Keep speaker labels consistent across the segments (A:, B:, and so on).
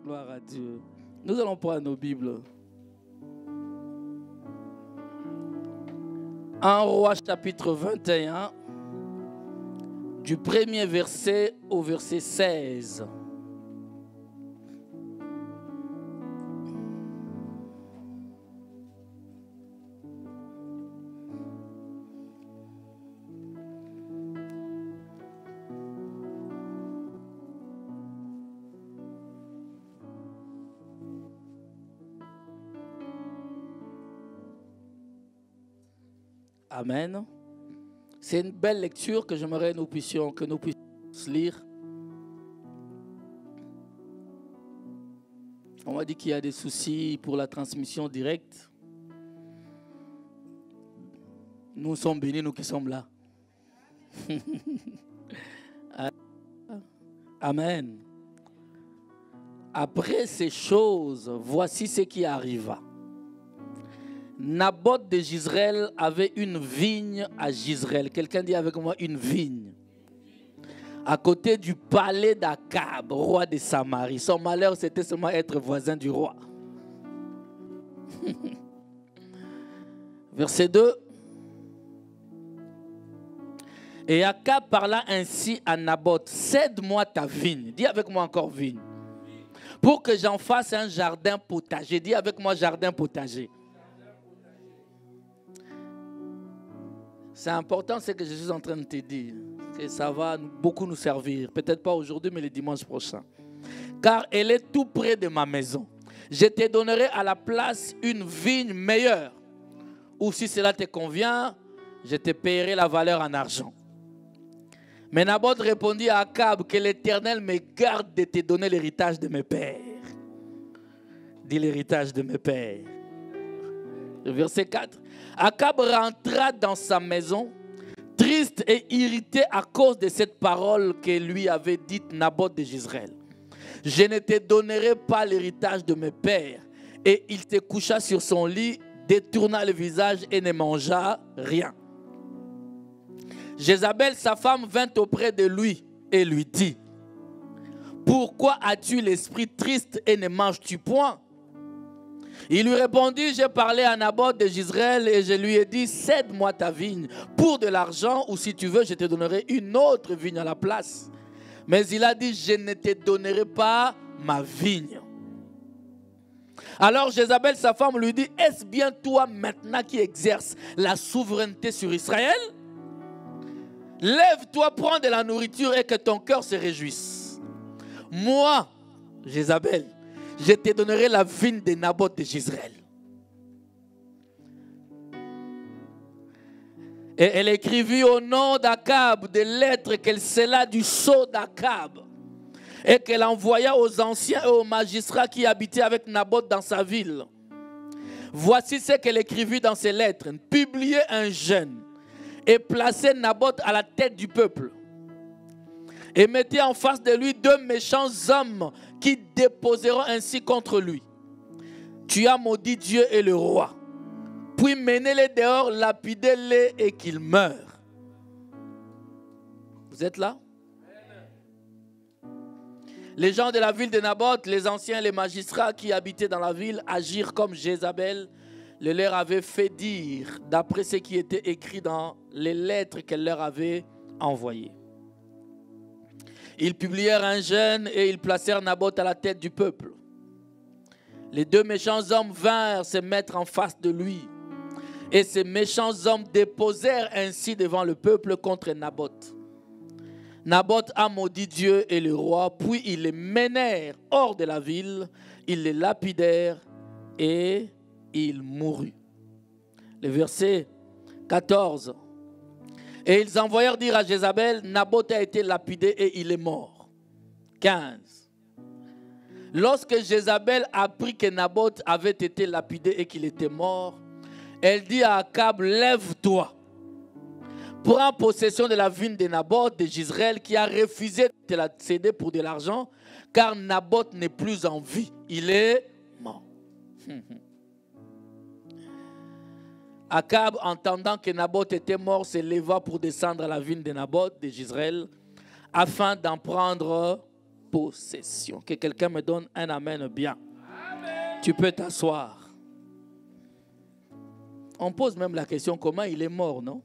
A: Gloire à Dieu. Nous allons prendre nos Bibles. 1 Roi chapitre 21, du premier verset au verset 16. Amen. C'est une belle lecture que j'aimerais que nous puissions lire. On m'a dit qu'il y a des soucis pour la transmission directe. Nous sommes bénis, nous qui sommes là. Amen. Après ces choses, voici ce qui arriva. Naboth de Jezreel avait une vigne à Jezreel. Quelqu'un dit avec moi une vigne. À côté du palais d'Akab, roi de Samarie. Son malheur, c'était seulement être voisin du roi. Verset 2. Et Akab parla ainsi à Naboth. Cède-moi ta vigne. Dis avec moi encore vigne. Pour que j'en fasse un jardin potager. Dis avec moi jardin potager. C'est important ce que je suis en train de te dire. Et ça va beaucoup nous servir. Peut-être pas aujourd'hui, mais le dimanche prochain. Car elle est tout près de ma maison. Je te donnerai à la place une vigne meilleure. Ou si cela te convient, je te paierai la valeur en argent. Mais Naboth répondit à Akab que l'Éternel me garde de te donner l'héritage de mes pères. Dis l'héritage de mes pères. Verset 4. Akab rentra dans sa maison, triste et irrité à cause de cette parole que lui avait dite Naboth de Jezreel. Je ne te donnerai pas l'héritage de mes pères. Et il se coucha sur son lit, détourna le visage et ne mangea rien. Jézabel, sa femme, vint auprès de lui et lui dit: pourquoi as-tu l'esprit triste et ne manges-tu point? Il lui répondit: j'ai parlé à Naboth de Jezreel et je lui ai dit: cède-moi ta vigne pour de l'argent, ou si tu veux, je te donnerai une autre vigne à la place. Mais il a dit: je ne te donnerai pas ma vigne. Alors Jézabel, sa femme, lui dit: est-ce bien toi maintenant qui exerces la souveraineté sur Israël? Lève-toi, prends de la nourriture et que ton cœur se réjouisse. Moi, Jézabel, je te donnerai la vigne de Naboth de Jezreel. Et elle écrivit au nom d'Akab des lettres qu'elle scella du sceau d'Akab et qu'elle envoya aux anciens et aux magistrats qui habitaient avec Naboth dans sa ville. Voici ce qu'elle écrivit dans ces lettres. Publiez un jeûne et placez Naboth à la tête du peuple. Et mettez en face de lui deux méchants hommes qui déposeront ainsi contre lui: tu as maudit Dieu et le roi. Puis menez-les dehors, lapidez-les et qu'ils meurent. Vous êtes là? Les gens de la ville de Naboth, les anciens et les magistrats qui habitaient dans la ville, agirent comme Jézabel le leur avait fait dire, d'après ce qui était écrit dans les lettres qu'elle leur avait envoyées. Ils publièrent un jeûne et ils placèrent Naboth à la tête du peuple. Les deux méchants hommes vinrent se mettre en face de lui. Et ces méchants hommes déposèrent ainsi devant le peuple contre Naboth. Naboth a maudit Dieu et le roi, puis ils les menèrent hors de la ville, ils les lapidèrent et il mourut. Le verset 14. Et ils envoyèrent dire à Jézabel: Naboth a été lapidé et il est mort. 15. Lorsque Jézabel apprit que Naboth avait été lapidé et qu'il était mort, elle dit à Akab: lève-toi, prends possession de la vigne de Naboth de Jezreel qui a refusé de te la céder pour de l'argent, car Naboth n'est plus en vie, il est mort. Akab, entendant que Naboth était mort, se leva pour descendre à la vigne de Naboth de Jezreel afin d'en prendre possession. Que quelqu'un me donne un amen bien. Amen. Tu peux t'asseoir. On pose même la question, comment il est mort, non?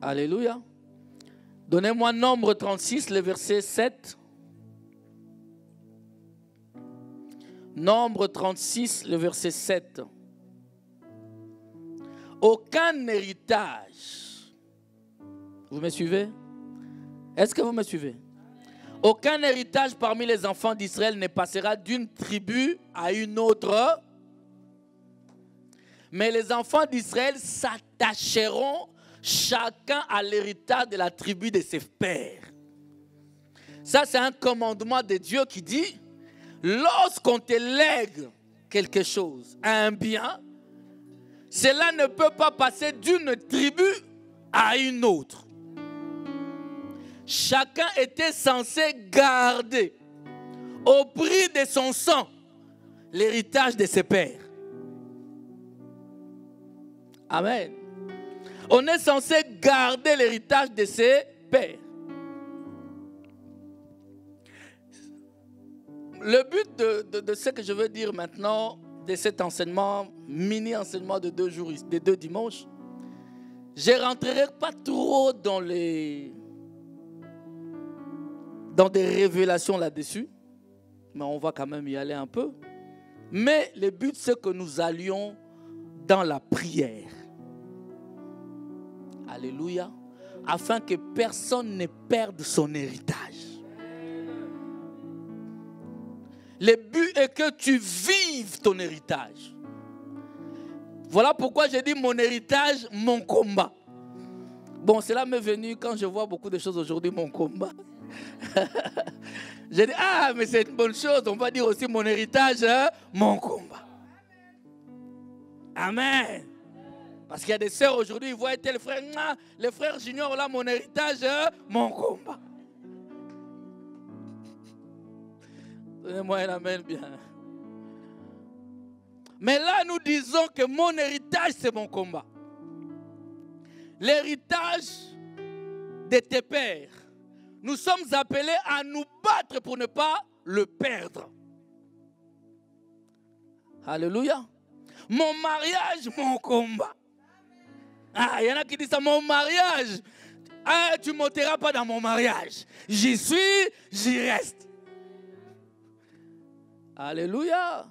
A: Alléluia. Donnez-moi Nombre 36, le verset 7. Nombre 36, le verset 7. Aucun héritage. Vous me suivez? Est-ce que vous me suivez? Aucun héritage parmi les enfants d'Israël ne passera d'une tribu à une autre. Mais les enfants d'Israël s'attacheront chacun à l'héritage de la tribu de ses pères. Ça, c'est un commandement de Dieu qui dit, lorsqu'on te lègue quelque chose, un bien, cela ne peut pas passer d'une tribu à une autre. Chacun était censé garder au prix de son sang l'héritage de ses pères. Amen. On est censé garder l'héritage de ses pères. Le but de ce que je veux dire maintenant, de cet enseignement, mini-enseignement de 2 jours, de 2 dimanches, je ne rentrerai pas trop dans des révélations là-dessus, mais on va quand même y aller un peu. Mais le but, c'est que nous allions dans la prière. Alléluia. Afin que personne ne perde son héritage. Le but est que tu vives ton héritage. Voilà pourquoi j'ai dit mon héritage, mon combat. Bon, cela m'est venu quand je vois beaucoup de choses aujourd'hui, mon combat. J'ai dit, ah, mais c'est une bonne chose. On va dire aussi mon héritage, mon combat. Amen. Parce qu'il y a des sœurs aujourd'hui, ils voient tel frère, le frère junior là, mon héritage, mon combat. Donnez-moi un amen bien. Mais là, nous disons que mon héritage, c'est mon combat. L'héritage de tes pères. Nous sommes appelés à nous battre pour ne pas le perdre. Alléluia. Mon mariage, mon combat. Ah, il y en a qui disent ça, mon mariage. Ah, tu ne monteras pas dans mon mariage. J'y suis, j'y reste. Alléluia.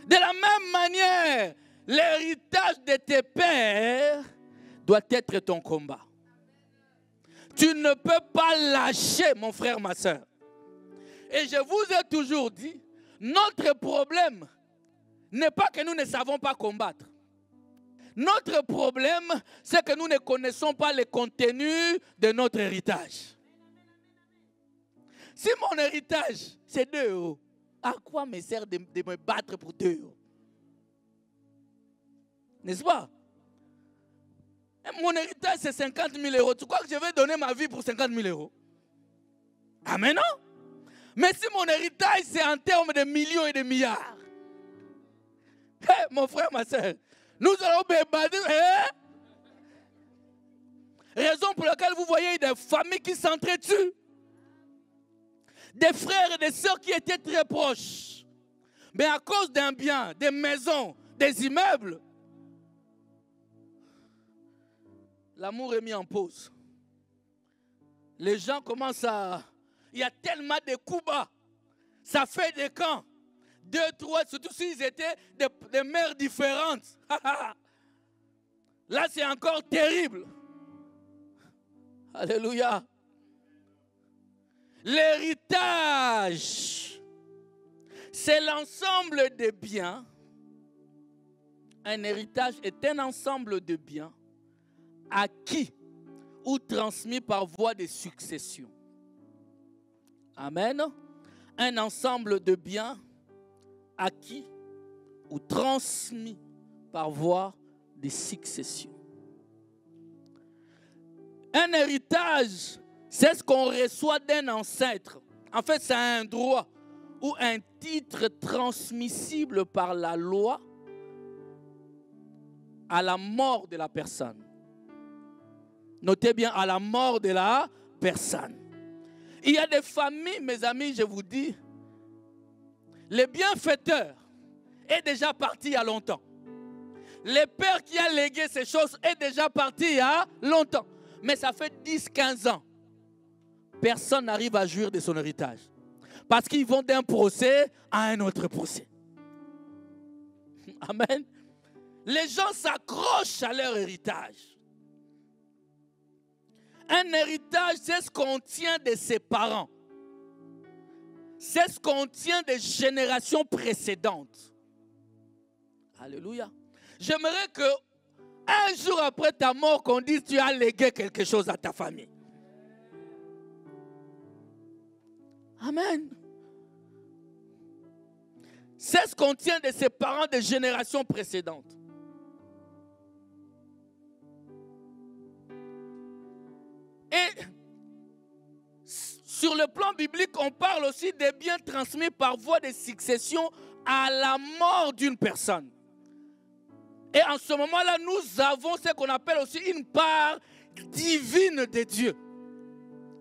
A: De la même manière, l'héritage de tes pères doit être ton combat. Tu ne peux pas lâcher, mon frère, ma soeur. Et je vous ai toujours dit, notre problème n'est pas que nous ne savons pas combattre. Notre problème, c'est que nous ne connaissons pas le contenu de notre héritage. Si mon héritage, c'est 2 €, à quoi me sert de me battre pour 2 €? N'est-ce pas? Mon héritage, c'est 50 000 €. Tu crois que je vais donner ma vie pour 50 000 €? Amen, non? Mais si mon héritage, c'est en termes de millions et de milliards. Hey, mon frère, ma soeur, nous allons me battre. Raison pour laquelle vous voyez des familles qui s'entretuent. Des frères et des sœurs qui étaient très proches. Mais à cause d'un bien, des maisons, des immeubles, l'amour est mis en pause. Les gens commencent à... Il y a tellement de coups bas. Ça fait des camps. 2, 3, surtout s'ils étaient des mères différentes. Là, c'est encore terrible. Alléluia. L'héritage, c'est l'ensemble des biens. Un héritage est un ensemble de biens acquis ou transmis par voie de succession. Amen. Un ensemble de biens acquis ou transmis par voie de succession. Un héritage, c'est ce qu'on reçoit d'un ancêtre. En fait, c'est un droit ou un titre transmissible par la loi à la mort de la personne. Notez bien, à la mort de la personne. Il y a des familles, mes amis, je vous dis, le bienfaiteur est déjà parti il y a longtemps. Le père qui a légué ces choses est déjà parti il y a longtemps. Mais ça fait 10-15 ans. Personne n'arrive à jouir de son héritage. Parce qu'ils vont d'un procès à un autre procès. Amen. Les gens s'accrochent à leur héritage. Un héritage, c'est ce qu'on tient de ses parents. C'est ce qu'on tient des générations précédentes. Alléluia. J'aimerais que un jour après ta mort, qu'on dise tu as légué quelque chose à ta famille. Amen. C'est ce qu'on tient de ses parents des générations précédentes. Et sur le plan biblique, on parle aussi des biens transmis par voie de succession à la mort d'une personne. Et en ce moment-là, nous avons ce qu'on appelle aussi une part divine de Dieu.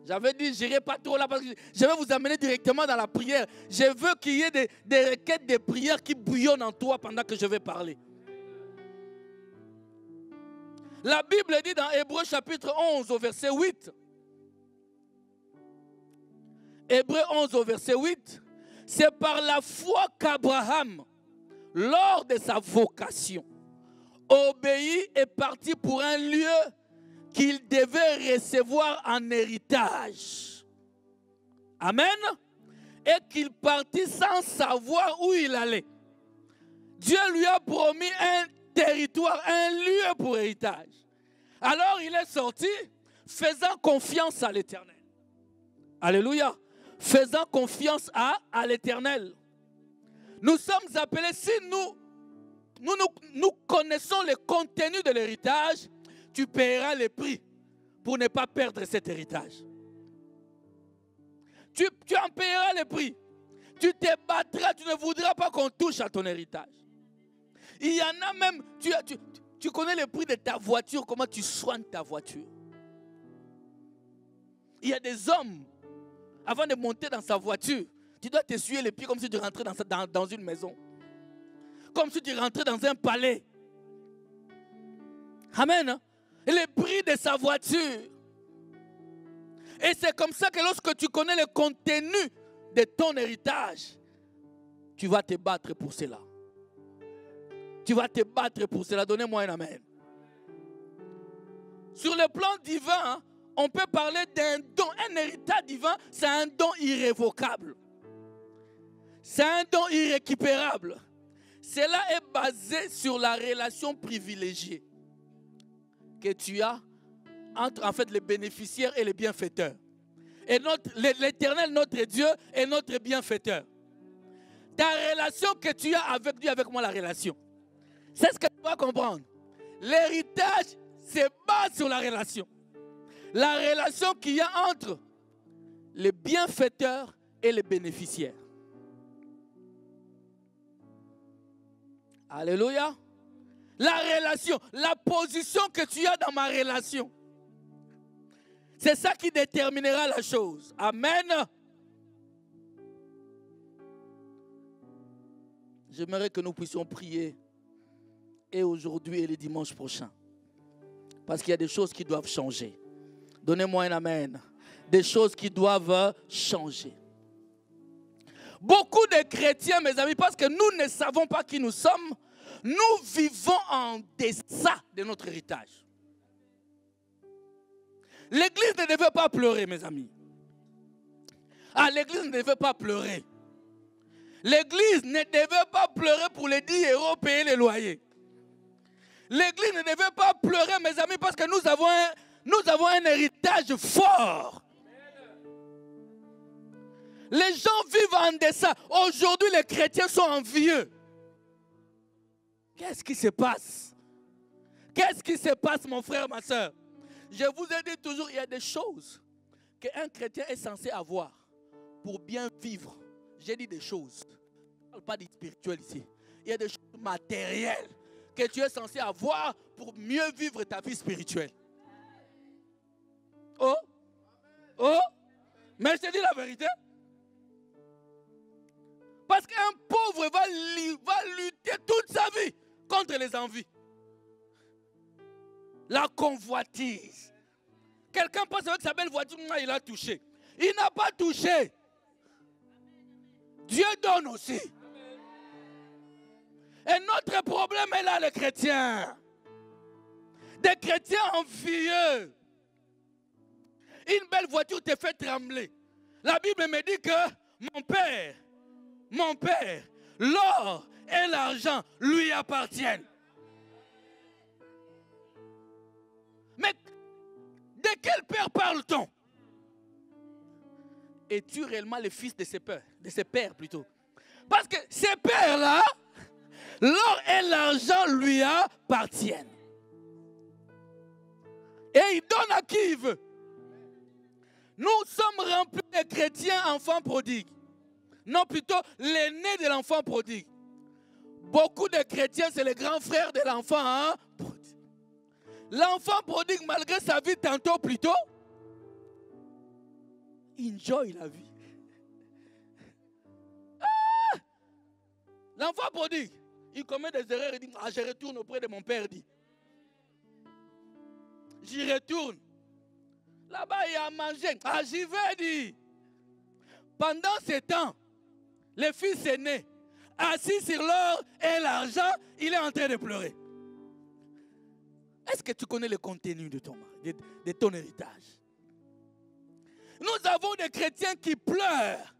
A: J'avais dit, je n'irai pas trop là parce que je vais vous amener directement dans la prière. Je veux qu'il y ait des requêtes de prière qui bouillonnent en toi pendant que je vais parler. La Bible dit dans Hébreux chapitre 11 au verset 8. Hébreux 11 au verset 8. C'est par la foi qu'Abraham, lors de sa vocation, obéit et partit pour un lieu qu'il devait recevoir en héritage. Amen. Et qu'il partit sans savoir où il allait. Dieu lui a promis un territoire, un lieu pour héritage. Alors il est sorti faisant confiance à l'Éternel. Alléluia. Faisant confiance à l'Éternel. Nous sommes appelés, si nous connaissons le contenu de l'héritage, tu paieras le prix pour ne pas perdre cet héritage. Tu en paieras le prix. Tu te battras, tu ne voudras pas qu'on touche à ton héritage. Il y en a même, tu connais le prix de ta voiture, comment tu soignes ta voiture. Il y a des hommes, avant de monter dans sa voiture, tu dois t'essuyer les pieds comme si tu rentrais dans une maison. Comme si tu rentrais dans un palais. Amen. Et le prix de sa voiture. Et c'est comme ça que lorsque tu connais le contenu de ton héritage, tu vas te battre pour cela. Tu vas te battre pour cela. Donnez-moi un amen. Sur le plan divin, on peut parler d'un don. Un héritage divin, c'est un don irrévocable. C'est un don irrécupérable. Cela est basé sur la relation privilégiée que tu as entre en fait les bénéficiaires et les bienfaiteurs. Et l'Éternel, notre Dieu, est notre bienfaiteur. Ta relation que tu as avec Dieu, avec moi, la relation. C'est ce que tu dois comprendre. L'héritage se base sur la relation. La relation qu'il y a entre les bienfaiteurs et les bénéficiaires. Alléluia. La relation, la position que tu as dans ma relation. C'est ça qui déterminera la chose. Amen. J'aimerais que nous puissions prier et aujourd'hui et le dimanche prochain. Parce qu'il y a des choses qui doivent changer. Donnez-moi un amen. Des choses qui doivent changer. Beaucoup de chrétiens, mes amis, parce que nous ne savons pas qui nous sommes, nous vivons en deçà de notre héritage. L'église ne devait pas pleurer, mes amis. Ah, l'église ne devait pas pleurer. L'église ne devait pas pleurer pour les 10 € payer les loyers. L'église ne devait pas pleurer, mes amis, parce que nous avons un héritage fort. Les gens vivent en deçà. Aujourd'hui, les chrétiens sont envieux. Qu'est-ce qui se passe? Qu'est-ce qui se passe, mon frère, ma soeur? Je vous ai dit toujours, il y a des choses qu'un chrétien est censé avoir pour bien vivre. J'ai dit des choses. Je ne parle pas du spirituel ici. Il y a des choses matérielles que tu es censé avoir pour mieux vivre ta vie spirituelle. Oh? Oh, mais je te dis la vérité. Parce qu'un pauvre va lutter toute sa vie contre les envies. La convoitise. Quelqu'un passe avec sa belle voiture, il a touché. Il n'a pas touché. Dieu donne aussi. Et notre problème est là, les chrétiens. Des chrétiens envieux. Une belle voiture te fait trembler. La Bible me dit que mon père, l'or et l'argent lui appartiennent. Mais de quel père parle-t-on? Es-tu réellement le fils de ses pères plutôt? Parce que ces pères-là, l'or et l'argent lui appartiennent. Et il donne à qui il veut. Nous sommes remplis de chrétiens enfants prodigues. Non, plutôt l'aîné de l'enfant prodigue. Beaucoup de chrétiens, c'est le grand frère de l'enfant prodigue. L'enfant prodigue, malgré sa vie tantôt plutôt, enjoy la vie. Ah! L'enfant prodigue, il commet des erreurs, il dit, je retourne auprès de mon père, dit. J'y retourne. Là-bas, il y a à manger. J'y vais, dit. Pendant ce temps, le fils aîné, assis sur l'or et l'argent, il est en train de pleurer. Est-ce que tu connais le contenu de ton héritage? Nous avons des chrétiens qui pleurent.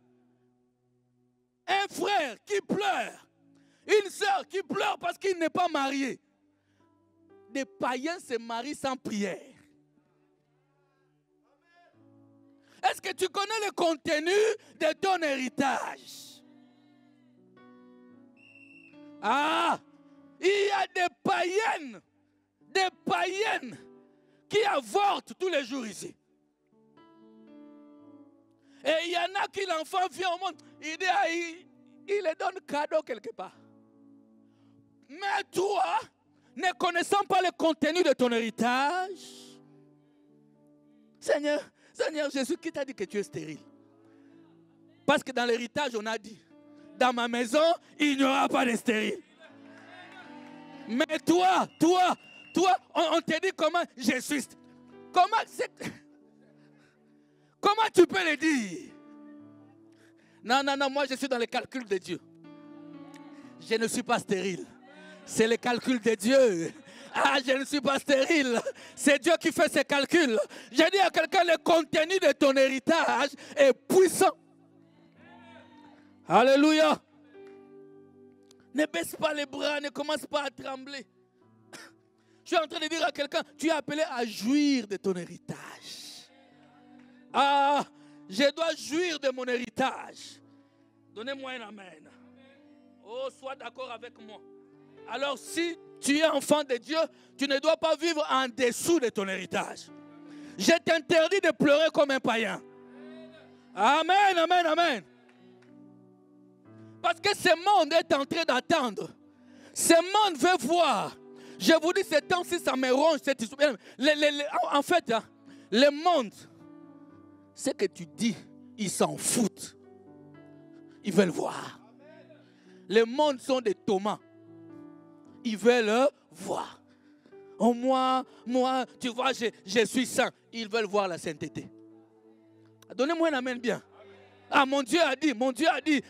A: Un frère qui pleure. Une sœur qui pleure parce qu'il n'est pas marié. Des païens se marient sans prière. Est-ce que tu connais le contenu de ton héritage? Il y a des païennes qui avortent tous les jours ici. Et il y en a qui l'enfant vient au monde, il le donne cadeau quelque part. Mais toi, ne connaissant pas le contenu de ton héritage, Seigneur Jésus, qui t'a dit que tu es stérile? Parce que dans l'héritage, on a dit, dans ma maison, il n'y aura pas de stérile. Mais toi, on te dit comment je suis. Comment tu peux le dire? Non, moi je suis dans le calcul de Dieu. Je ne suis pas stérile. C'est le calcul de Dieu. Je ne suis pas stérile. C'est Dieu qui fait ses calculs. J'ai dit à quelqu'un, le contenu de ton héritage est puissant. Alléluia. Ne baisse pas les bras, ne commence pas à trembler. Je suis en train de dire à quelqu'un, tu es appelé à jouir de ton héritage. Je dois jouir de mon héritage. Donnez-moi un amen. Oh, sois d'accord avec moi. Alors si tu es enfant de Dieu, tu ne dois pas vivre en dessous de ton héritage. Je t'interdis de pleurer comme un païen. Amen, amen, amen. Parce que ce monde est en train d'attendre. Ce monde veut voir. Je vous dis, ce temps-ci, ça me ronge cette histoire. En fait, le monde, ce que tu dis, ils s'en foutent. Ils veulent voir. Le monde sont des Thomas. Ils veulent voir. Oh, moi, tu vois, je suis saint. Ils veulent voir la sainteté. Donnez-moi un amen bien. Mon Dieu a dit,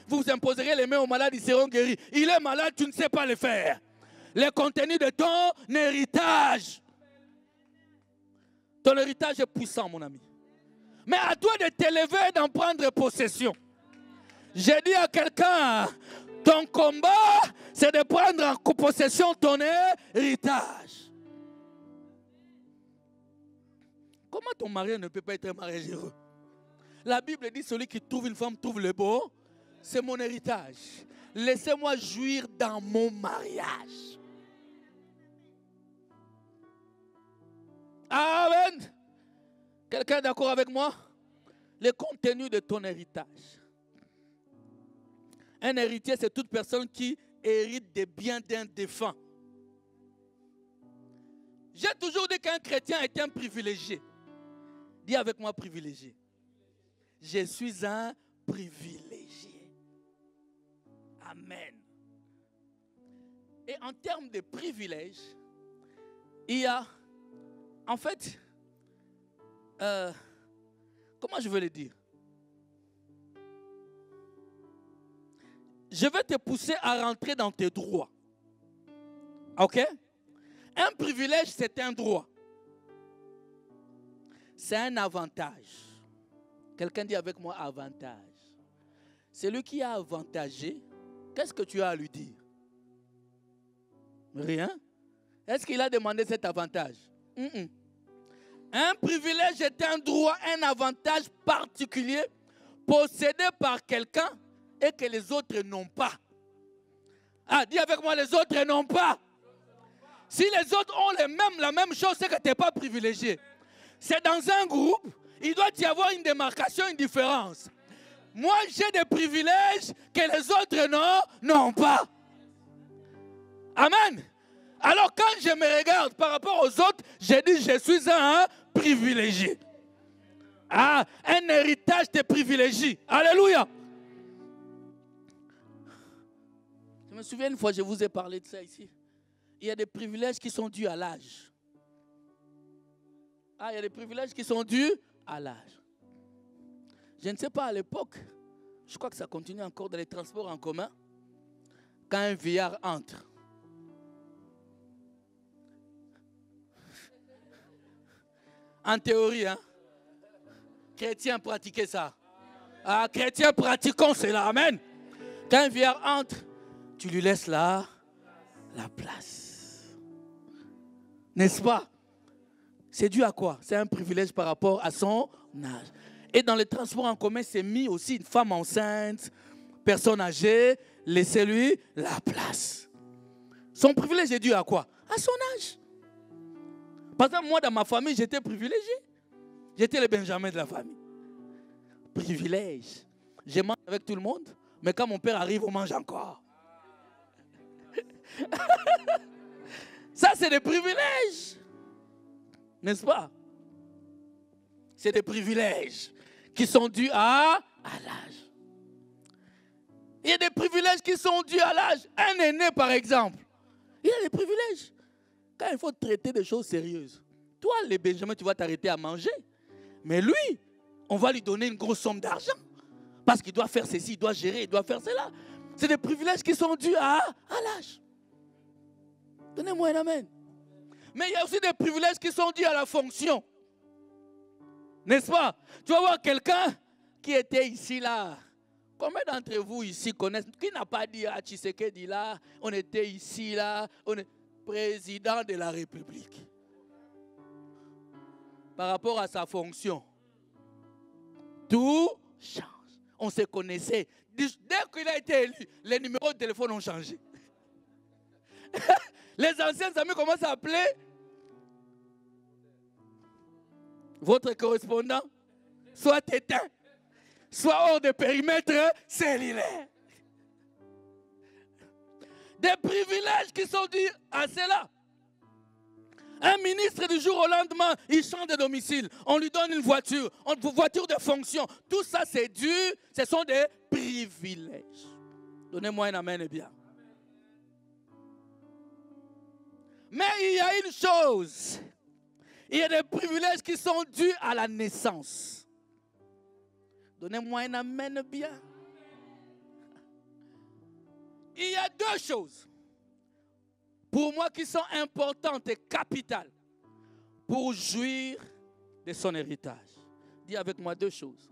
A: vous imposerez les mains aux malades, ils seront guéris. Il est malade, tu ne sais pas le faire. Le contenu de ton héritage. Ton héritage est puissant, mon ami. Mais à toi de t'élever et d'en prendre possession. J'ai dit à quelqu'un, ton combat, c'est de prendre en possession ton héritage. Comment ton mari ne peut pas être un mariage heureux? La Bible dit, celui qui trouve une femme trouve le beau. C'est mon héritage. Laissez-moi jouir dans mon mariage. Amen. Quelqu'un est d'accord avec moi? Le contenu de ton héritage. Un héritier, c'est toute personne qui hérite des biens d'un défunt. J'ai toujours dit qu'un chrétien est un privilégié. Dis avec moi privilégié. je suis un privilégié. Amen. Et en termes de privilèges, il y a, en fait, comment je veux le dire? Je vais te pousser à rentrer dans tes droits. OK? Un privilège, c'est un droit. C'est un avantage. Quelqu'un dit avec moi avantage. Celui qui a avantagé, qu'est-ce que tu as à lui dire? Rien. Est-ce qu'il a demandé cet avantage? Un privilège est un droit, un avantage particulier possédé par quelqu'un et que les autres n'ont pas. Ah, dis avec moi, les autres n'ont pas. Si les autres ont la même chose, c'est que tu n'es pas privilégié. C'est dans un groupe, il doit y avoir une démarcation, une différence. Moi, j'ai des privilèges que les autres n'ont pas. Amen. Alors quand je me regarde par rapport aux autres, je dis je suis un privilégié. Ah, un héritage de privilégiés. Alléluia. Je me souviens une fois, je vous ai parlé de ça ici. Il y a des privilèges qui sont dus à l'âge. Ah, il y a des privilèges qui sont dus à l'âge. Je ne sais pas à l'époque, je crois que ça continue encore dans les transports en commun, quand un vieillard entre. En théorie, hein? Chrétiens pratiquez ça. Ah, chrétiens pratiquons cela. Amen. Quand un vieillard entre, tu lui laisses là la place. N'est-ce pas? C'est dû à quoi? C'est un privilège par rapport à son âge. Et dans les transports en commun, c'est mis aussi une femme enceinte, personne âgée, laissez-lui la place. Son privilège est dû à quoi? À son âge. Par exemple, moi, dans ma famille, j'étais privilégié. J'étais le Benjamin de la famille. Privilège. Je mange avec tout le monde, mais quand mon père arrive, on mange encore. Ça, c'est des privilèges. N'est-ce pas? C'est des privilèges qui sont dus à l'âge. Il y a des privilèges qui sont dus à l'âge. Un aîné, par exemple, il a des privilèges. Quand il faut traiter des choses sérieuses, toi, les Benjamins, tu vas t'arrêter à manger. Mais lui, on va lui donner une grosse somme d'argent. Parce qu'il doit faire ceci, il doit gérer, il doit faire cela. C'est des privilèges qui sont dus à l'âge. Donnez-moi un amen. Mais il y a aussi des privilèges qui sont dus à la fonction. N'est-ce pas? Tu vas voir quelqu'un qui était ici, là. Combien d'entre vous ici connaissent, qui n'a pas dit à Tshisekedi, là, on était ici, là, on est président de la République. Par rapport à sa fonction, tout change. On se connaissait. Dès qu'il a été élu, les numéros de téléphone ont changé. Les anciens amis commencent à appeler votre correspondant, soit éteint, soit hors de périmètre cellulaire. Des privilèges qui sont dus à cela. Un ministre du jour au lendemain, il change de domicile. On lui donne une voiture de fonction. Tout ça, c'est dû, ce sont des privilèges. Donnez-moi un amen et bien. Mais il y a une chose. Il y a des privilèges qui sont dus à la naissance. Donnez-moi un amen bien. Il y a deux choses, pour moi, qui sont importantes et capitales pour jouir de son héritage. Dis avec moi deux choses.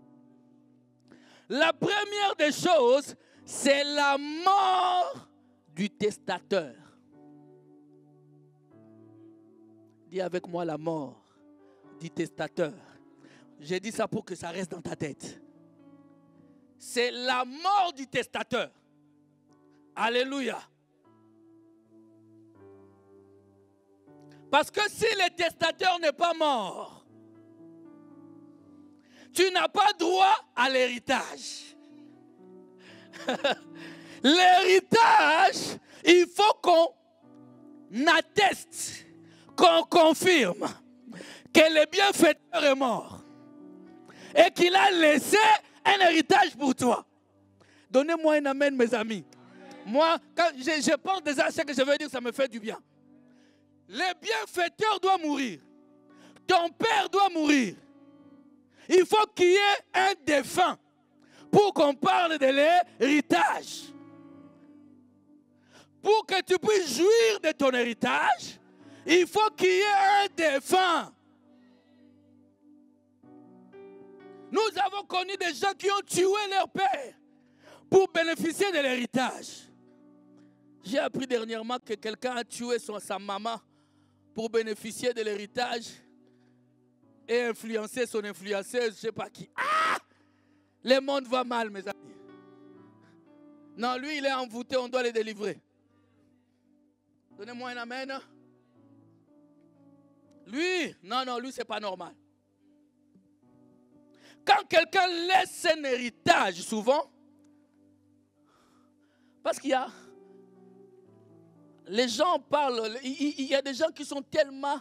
A: La première des choses, c'est la mort du testateur. Dis avec moi la mort du testateur. J'ai dit ça pour que ça reste dans ta tête. C'est la mort du testateur. Alléluia. Parce que si le testateur n'est pas mort, tu n'as pas droit à l'héritage. L'héritage, il faut qu'on atteste, qu'on confirme que le bienfaiteur est mort. et qu'il a laissé un héritage pour toi. Donnez-moi un amen, mes amis. Moi, quand je pense déjà à ce que je veux dire, ça me fait du bien. Le bienfaiteur doit mourir. Ton père doit mourir. Il faut qu'il y ait un défunt pour qu'on parle de l'héritage. Pour que tu puisses jouir de ton héritage, il faut qu'il y ait un défunt. Nous avons connu des gens qui ont tué leur père pour bénéficier de l'héritage. J'ai appris dernièrement que quelqu'un a tué sa maman pour bénéficier de l'héritage et influencer son influenceuse, je ne sais pas qui. Ah! Le monde va mal, mes amis. Non, lui, il est envoûté, on doit le délivrer. Donnez-moi un amen. Lui, non, lui, c'est pas normal. Quand quelqu'un laisse un héritage, souvent, parce qu'il y a, les gens parlent, il y a des gens qui sont tellement,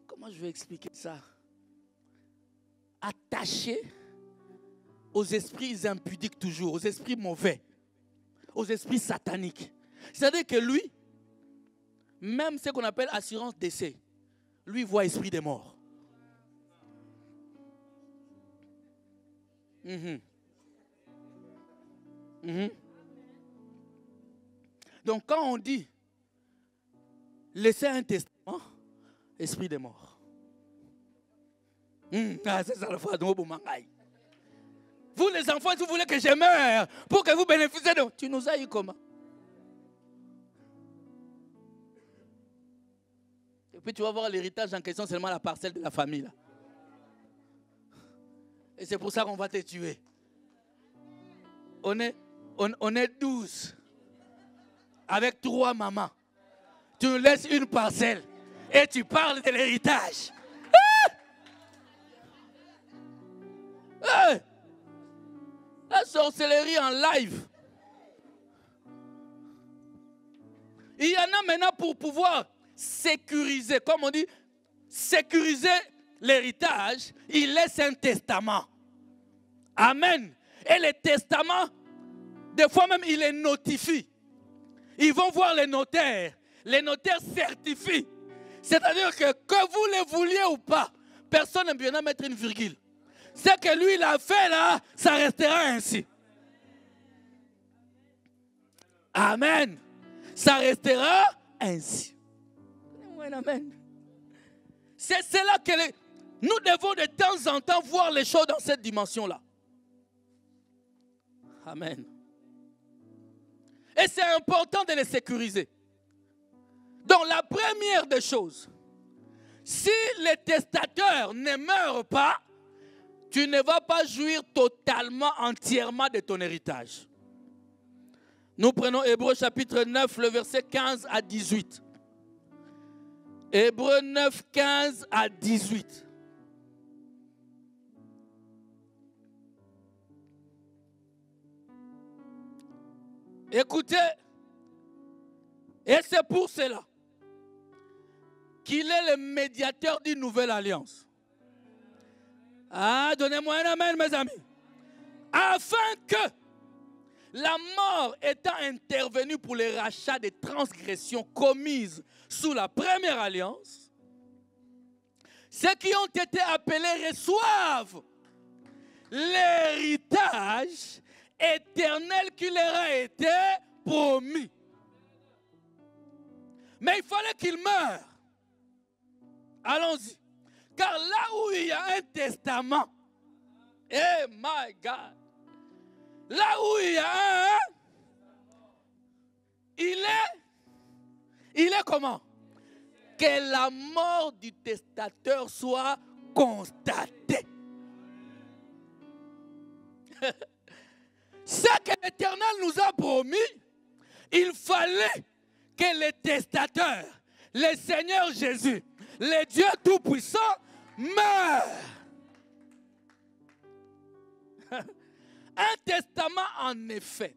A: comment je vais expliquer ça, attachés aux esprits impudiques toujours, aux esprits mauvais, aux esprits sataniques. C'est-à-dire que lui, même ce qu'on appelle assurance décès, lui voit esprit des morts. Donc quand on dit laisser un testament, esprit des morts. C'est ça le frère de Mobumangaï. Vous les enfants, si vous voulez que je meure pour que vous bénéficiez de... Tu nous as eu comment? Et puis tu vas voir l'héritage en question, seulement la parcelle de la famille là. Et c'est pour ça qu'on va te tuer. On est 12. Avec 3 mamans. Tu nous laisses une parcelle. Et tu parles de l'héritage. La sorcellerie en live. Il y en a maintenant pour pouvoir sécuriser, comme on dit, sécuriser l'héritage, il laisse un testament. Amen. Et le testament, des fois même, il les notifie. Ils vont voir les notaires. Les notaires certifient. C'est-à-dire que vous le vouliez ou pas, personne ne viendra mettre une virgule. Ce que lui, il a fait là, ça restera ainsi. Amen. Ça restera ainsi. Amen. C'est là que nous devons de temps en temps voir les choses dans cette dimension-là. Amen. Et c'est important de les sécuriser. Donc la première des choses, si les testateurs ne meurent pas, tu ne vas pas jouir totalement, entièrement de ton héritage. Nous prenons Hébreux chapitre 9, le verset 15 à 18. Hébreux 9, 15 à 18. Écoutez, et c'est pour cela qu'il est le médiateur d'une nouvelle alliance. Ah, donnez-moi un amen, mes amis. Afin que, la mort étant intervenue pour le rachat des transgressions commises sous la première alliance, ceux qui ont été appelés reçoivent l'héritage éternel qui leur a été promis. Mais il fallait qu'ils meurent. Allons-y. Car là où il y a un testament, eh my God, là où il y a un, il est comment? Que la mort du testateur soit constatée. Ce que l'Éternel nous a promis, il fallait que le testateur, le Seigneur Jésus, le Dieu Tout-Puissant, meure. Un testament, en effet,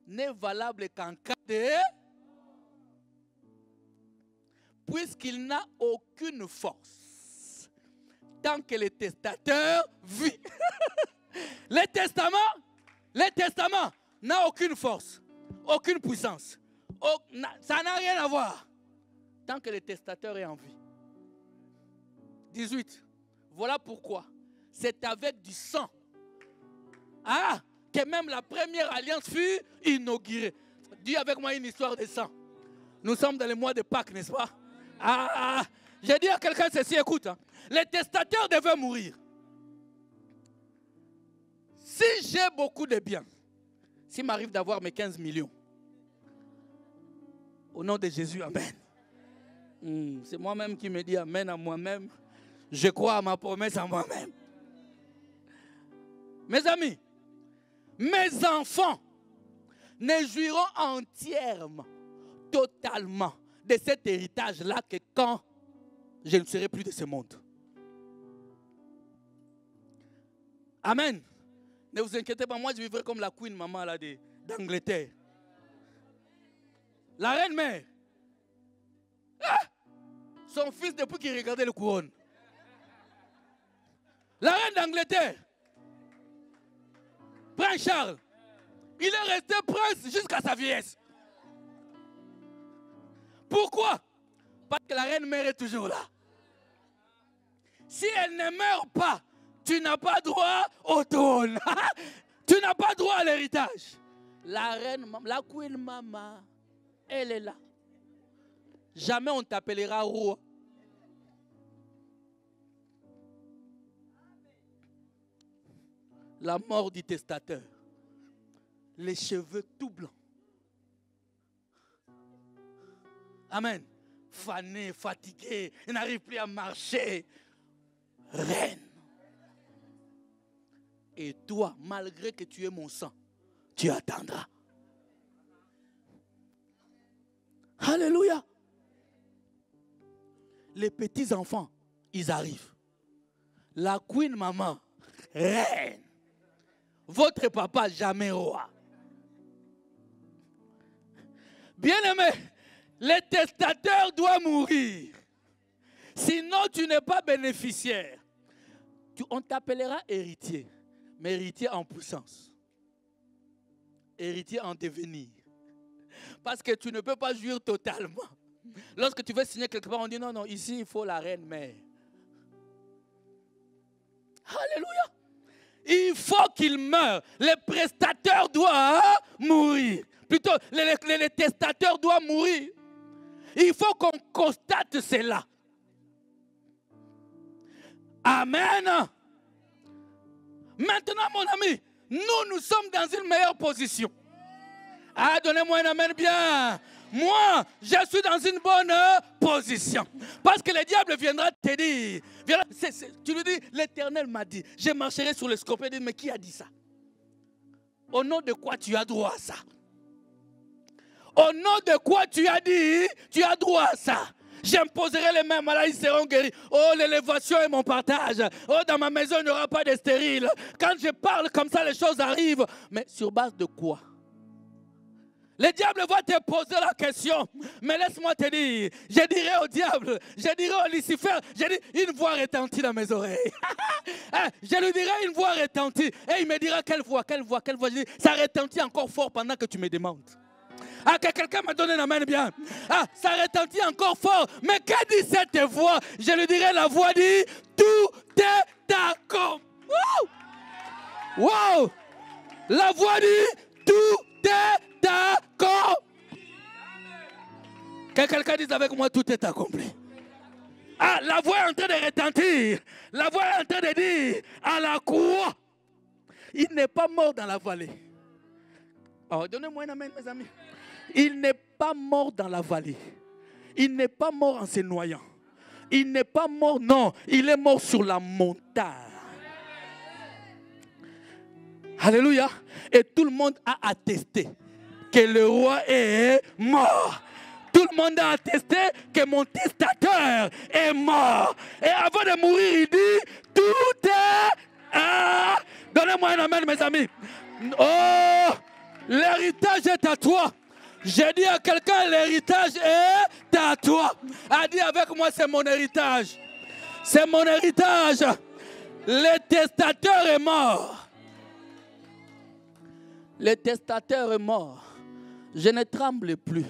A: n'est valable qu'en cas de... puisqu'il n'a aucune force tant que le testateur vit. Le testament n'a aucune force, aucune puissance. Ça n'a rien à voir tant que le testateur est en vie. 18. Voilà pourquoi c'est avec du sang que même la première alliance fut inaugurée. Dis avec moi une histoire de sang. Nous sommes dans le mois de Pâques, n'est-ce pas? J'ai dit à quelqu'un ceci, écoute, les testateurs devaient mourir. Si j'ai beaucoup de biens, s'il m'arrive d'avoir mes 15 millions, au nom de Jésus, amen. C'est moi-même qui me dis amen à moi-même. Je crois à ma promesse à moi-même. Mes amis, mes enfants ne jouiront entièrement, totalement de cet héritage-là que quand je ne serai plus de ce monde. Amen. Ne vous inquiétez pas, moi je vivrai comme la queen maman d'Angleterre. La reine mère. Son fils depuis qu'il regardait le couronne. La reine d'Angleterre. Prince Charles. Il est resté prince jusqu'à sa vieillesse. Pourquoi? Parce que la reine mère est toujours là. Si elle ne meurt pas, tu n'as pas droit au trône. Tu n'as pas droit à l'héritage. La reine, la queen maman, elle est là. Jamais on t'appellera roi. La mort du testateur. Les cheveux tout blancs. Amen. Fané, fatigué, il n'arrive plus à marcher. Reine. Et toi, malgré que tu aies mon sang, tu attendras. Alléluia. Les petits-enfants, ils arrivent. La queen maman, reine. Votre papa, jamais roi. Bien-aimé, le testateur doit mourir. Sinon, tu n'es pas bénéficiaire. On t'appellera héritier, mais héritier en puissance. Héritier en devenir. Parce que tu ne peux pas jouir totalement. Lorsque tu veux signer quelque part, on dit non, ici il faut la reine mère. Alléluia. Il faut qu'il meure. Le prestateur doit mourir. Plutôt, le testateur doit mourir. Il faut qu'on constate cela. Amen. Maintenant, mon ami, nous sommes dans une meilleure position. Donnez-moi un amen bien. Moi, je suis dans une bonne position. Parce que le diable viendra te dire. Tu lui dis, l'Éternel m'a dit, je marcherai sur le scorpion. Mais qui a dit ça? Au nom de quoi tu as droit à ça? Au nom de quoi tu as dit, tu as droit à ça? J'imposerai les mains, malades ils seront guéris. Oh, l'élévation est mon partage. Oh, dans ma maison, il n'y aura pas de stérile. Quand je parle comme ça, les choses arrivent. Mais sur base de quoi? Le diable va te poser la question. Mais laisse-moi te dire, je dirai au diable, je dirai au Lucifer, je dis, une voix retentit dans mes oreilles. Je lui dirai une voix retentit. Et il me dira, quelle voix? Je dis, ça retentit encore fort pendant que tu me demandes. Que quelqu'un me donne un amen bien. Ça retentit encore fort. Mais que dit cette voix? Je lui dirai, la voix dit, tout est d'accord. Wow! La voix dit, tout est d'accord. Que quelqu'un dise avec moi, tout est accompli. La voix est en train de retentir. La voix est en train de dire, à la croix, il n'est pas mort dans la vallée. Donnez-moi un amen, mes amis. Il n'est pas mort dans la vallée. Il n'est pas mort en se noyant. Il n'est pas mort, non. Il est mort sur la montagne. Alléluia. Et tout le monde a attesté que le roi est mort. Tout le monde a attesté que mon testateur est mort. Et avant de mourir, il dit, tout est... Donnez-moi un amen, mes amis. Oh, l'héritage est à toi. J'ai dit à quelqu'un, l'héritage est est à toi. A dit avec moi, c'est mon héritage. C'est mon héritage. Le testateur est mort. Le testateur est mort. Je ne tremble plus.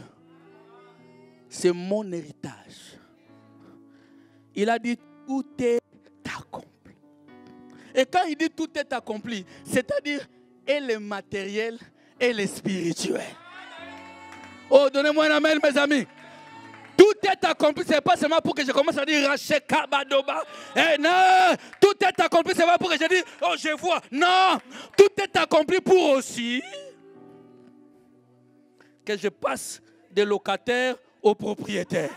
A: C'est mon héritage. Il a dit tout est accompli. Et quand il dit tout est accompli, c'est-à-dire et le matériel et le spirituel. Oh, donnez-moi un amen, mes amis. Tout est accompli, ce n'est pas seulement pour que je commence à dire Racheka Badoba. Non, tout est accompli, ce n'est pas pour que je dise oh, je vois. Non, tout est accompli pour aussi que je passe des locataires aux propriétaires.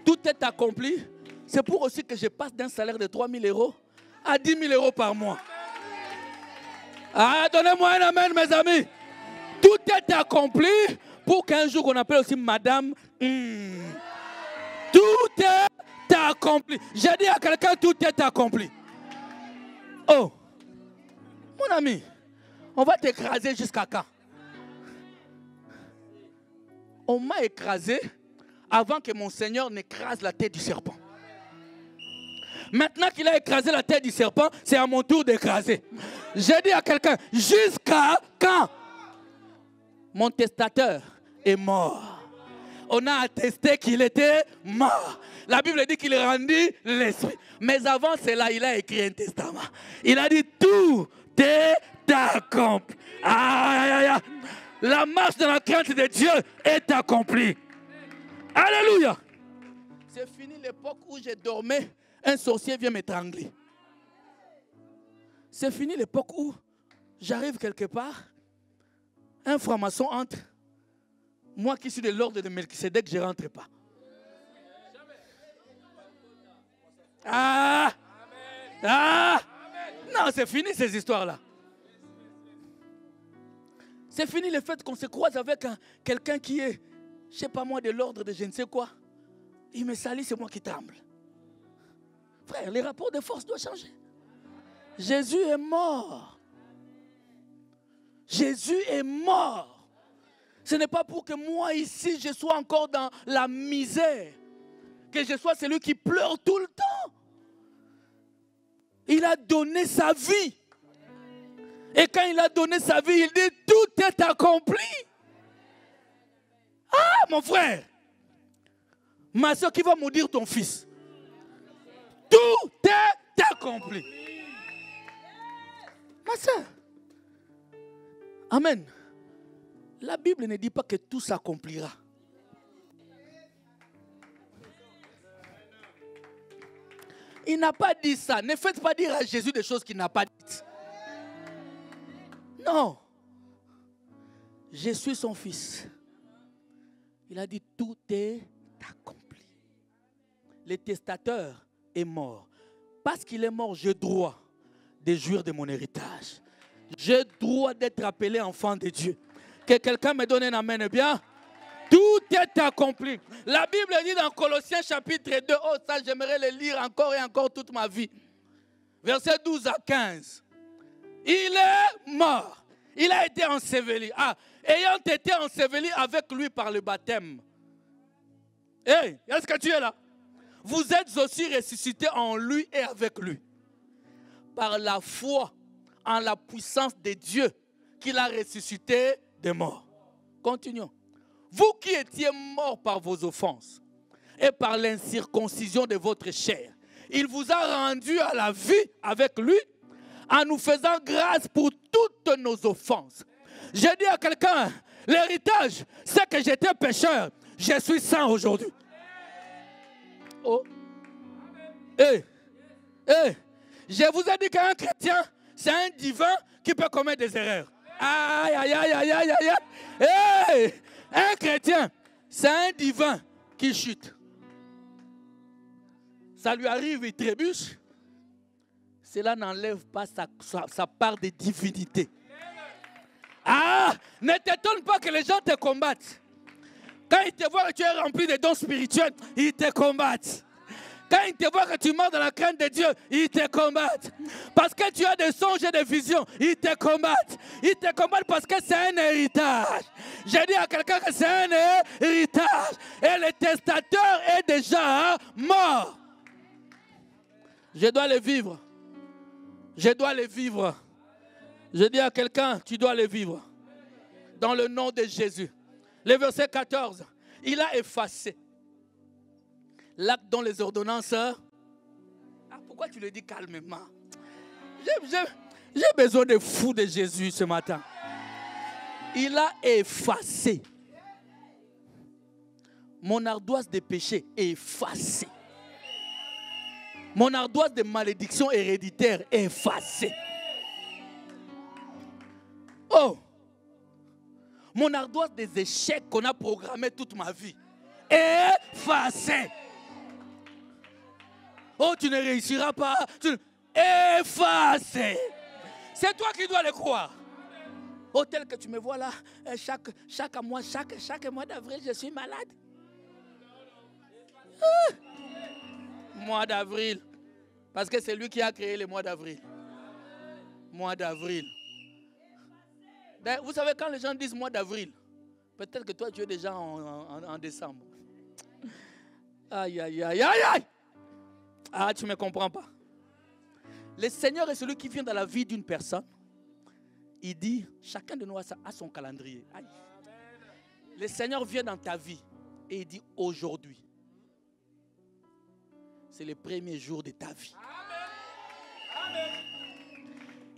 A: Tout est accompli, c'est pour aussi que je passe d'un salaire de 3 000 euros à 10 000 euros par mois. Ah, donnez-moi un amen, mes amis. Tout est accompli pour qu'un jour on appelle aussi madame. Tout est accompli. J'ai dit à quelqu'un, tout est accompli. Oh, mon ami, on va t'écraser jusqu'à quand? On m'a écrasé avant que mon Seigneur n'écrase la tête du serpent. Maintenant qu'il a écrasé la tête du serpent, c'est à mon tour d'écraser. J'ai dit à quelqu'un, jusqu'à quand? Mon testateur est mort. On a attesté qu'il était mort. La Bible dit qu'il rendit l'esprit. Mais avant cela, il a écrit un testament. Il a dit, tout est accompli. Aïe, aïe, aïe. La marche de la crainte de Dieu est accomplie. Alléluia. C'est fini l'époque où je dormais, un sorcier vient m'étrangler. C'est fini l'époque où j'arrive quelque part, un franc-maçon entre. Moi qui suis de l'ordre de Melchisedec, je ne rentre pas. Ah! Ah! Non, c'est fini ces histoires-là. C'est fini le fait qu'on se croise avec quelqu'un qui est, je ne sais pas moi, de l'ordre de je ne sais quoi. Il me salit, c'est moi qui tremble. Frère, les rapports de force doivent changer. Jésus est mort. Jésus est mort. Ce n'est pas pour que moi ici, je sois encore dans la misère. Que je sois celui qui pleure tout le temps. Il a donné sa vie. Et quand il a donné sa vie, il dit tout est accompli. Ah, mon frère. Ma soeur qui va maudire ton fils. Tout est accompli. Ma soeur. Amen. La Bible ne dit pas que tout s'accomplira. Il n'a pas dit ça. Ne faites pas dire à Jésus des choses qu'il n'a pas dites. Non. Je suis son fils. Il a dit tout est accompli. Le testateur est mort. Parce qu'il est mort, j'ai droit de jouir de mon héritage. J'ai droit d'être appelé enfant de Dieu. Que quelqu'un me donne un amen bien. Tout est accompli. La Bible dit dans Colossiens chapitre 2, oh ça j'aimerais le lire encore et encore toute ma vie. Versets 12 à 15. Il est mort. Il a été enseveli. Ah, ayant été enseveli avec lui par le baptême. Hey, est-ce que tu es là? Vous êtes aussi ressuscités en lui et avec lui. Par la foi en la puissance de Dieu qu'il a ressuscité des morts. Continuons. Vous qui étiez morts par vos offenses et par l'incirconcision de votre chair, il vous a rendu à la vie avec lui en nous faisant grâce pour toutes nos offenses. J'ai dit à quelqu'un, l'héritage, c'est que j'étais pécheur, je suis saint aujourd'hui. Oh. Je vous ai dit qu'un chrétien, c'est un divin qui peut commettre des erreurs. Aïe, aïe, aïe, aïe, aïe, aïe. Hey, un chrétien, c'est un divin qui chute. Ça lui arrive, il trébuche. Cela n'enlève pas sa part de divinité. Ah, ne t'étonne pas que les gens te combattent. Quand ils te voient que tu es rempli de dons spirituels, ils te combattent. Quand ils te voient que tu meurs dans la crainte de Dieu, ils te combattent. Parce que tu as des songes et des visions, ils te combattent. Ils te combattent parce que c'est un héritage. J'ai dit à quelqu'un que c'est un héritage. Et le testateur est déjà mort. Je dois le vivre. Je dois le vivre. Je dis à quelqu'un, tu dois le vivre. Dans le nom de Jésus. Le verset 14, il a effacé l'acte dont les ordonnances... Ah, pourquoi tu le dis calmement? J'ai besoin de fou de Jésus ce matin. Il a effacé. Mon ardoise de péché est effacée. Mon ardoise de malédiction héréditaire est effacée. Oh! Mon ardoise des échecs qu'on a programmé toute ma vie est effacée. Oh, tu ne réussiras pas. Effacé. C'est toi qui dois le croire. Oh, tel que tu me vois là, chaque mois d'avril, je suis malade. Mois d'avril. Parce que c'est lui qui a créé le mois d'avril. Mois d'avril. Vous savez, quand les gens disent mois d'avril, peut-être que toi, tu es déjà en décembre. Aïe, aïe, aïe, aïe, aïe. Ah, tu ne me comprends pas. Le Seigneur est celui qui vient dans la vie d'une personne. Il dit, chacun de nous a son calendrier. Aïe. Le Seigneur vient dans ta vie et il dit, aujourd'hui, c'est le premier jour de ta vie. Amen.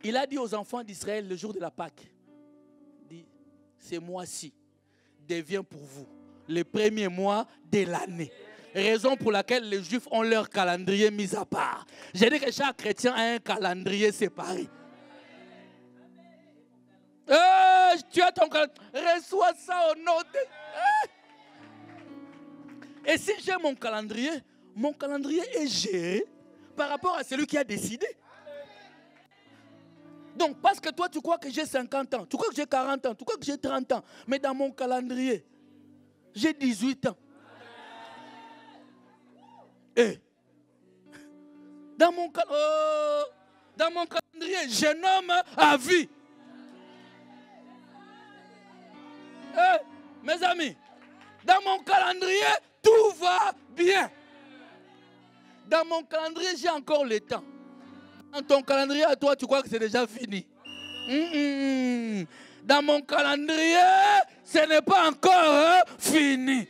A: Il a dit aux enfants d'Israël le jour de la Pâque, dit, ce mois-ci devient pour vous le premier mois de l'année. Raison pour laquelle les Juifs ont leur calendrier mis à part. J'ai dit que chaque chrétien a un calendrier séparé. Tu as ton calendrier. Reçois ça au nom de... Et si j'ai mon calendrier est géré par rapport à celui qui a décidé. Donc, parce que toi, tu crois que j'ai 50 ans, tu crois que j'ai 40 ans, tu crois que j'ai 30 ans, mais dans mon calendrier, j'ai 18 ans. Et dans mon calendrier, jeune homme à vie. Mes amis, dans mon calendrier, tout va bien. Dans mon calendrier, j'ai encore le temps. Dans ton calendrier, à toi, tu crois que c'est déjà fini. Dans mon calendrier, ce n'est pas encore fini.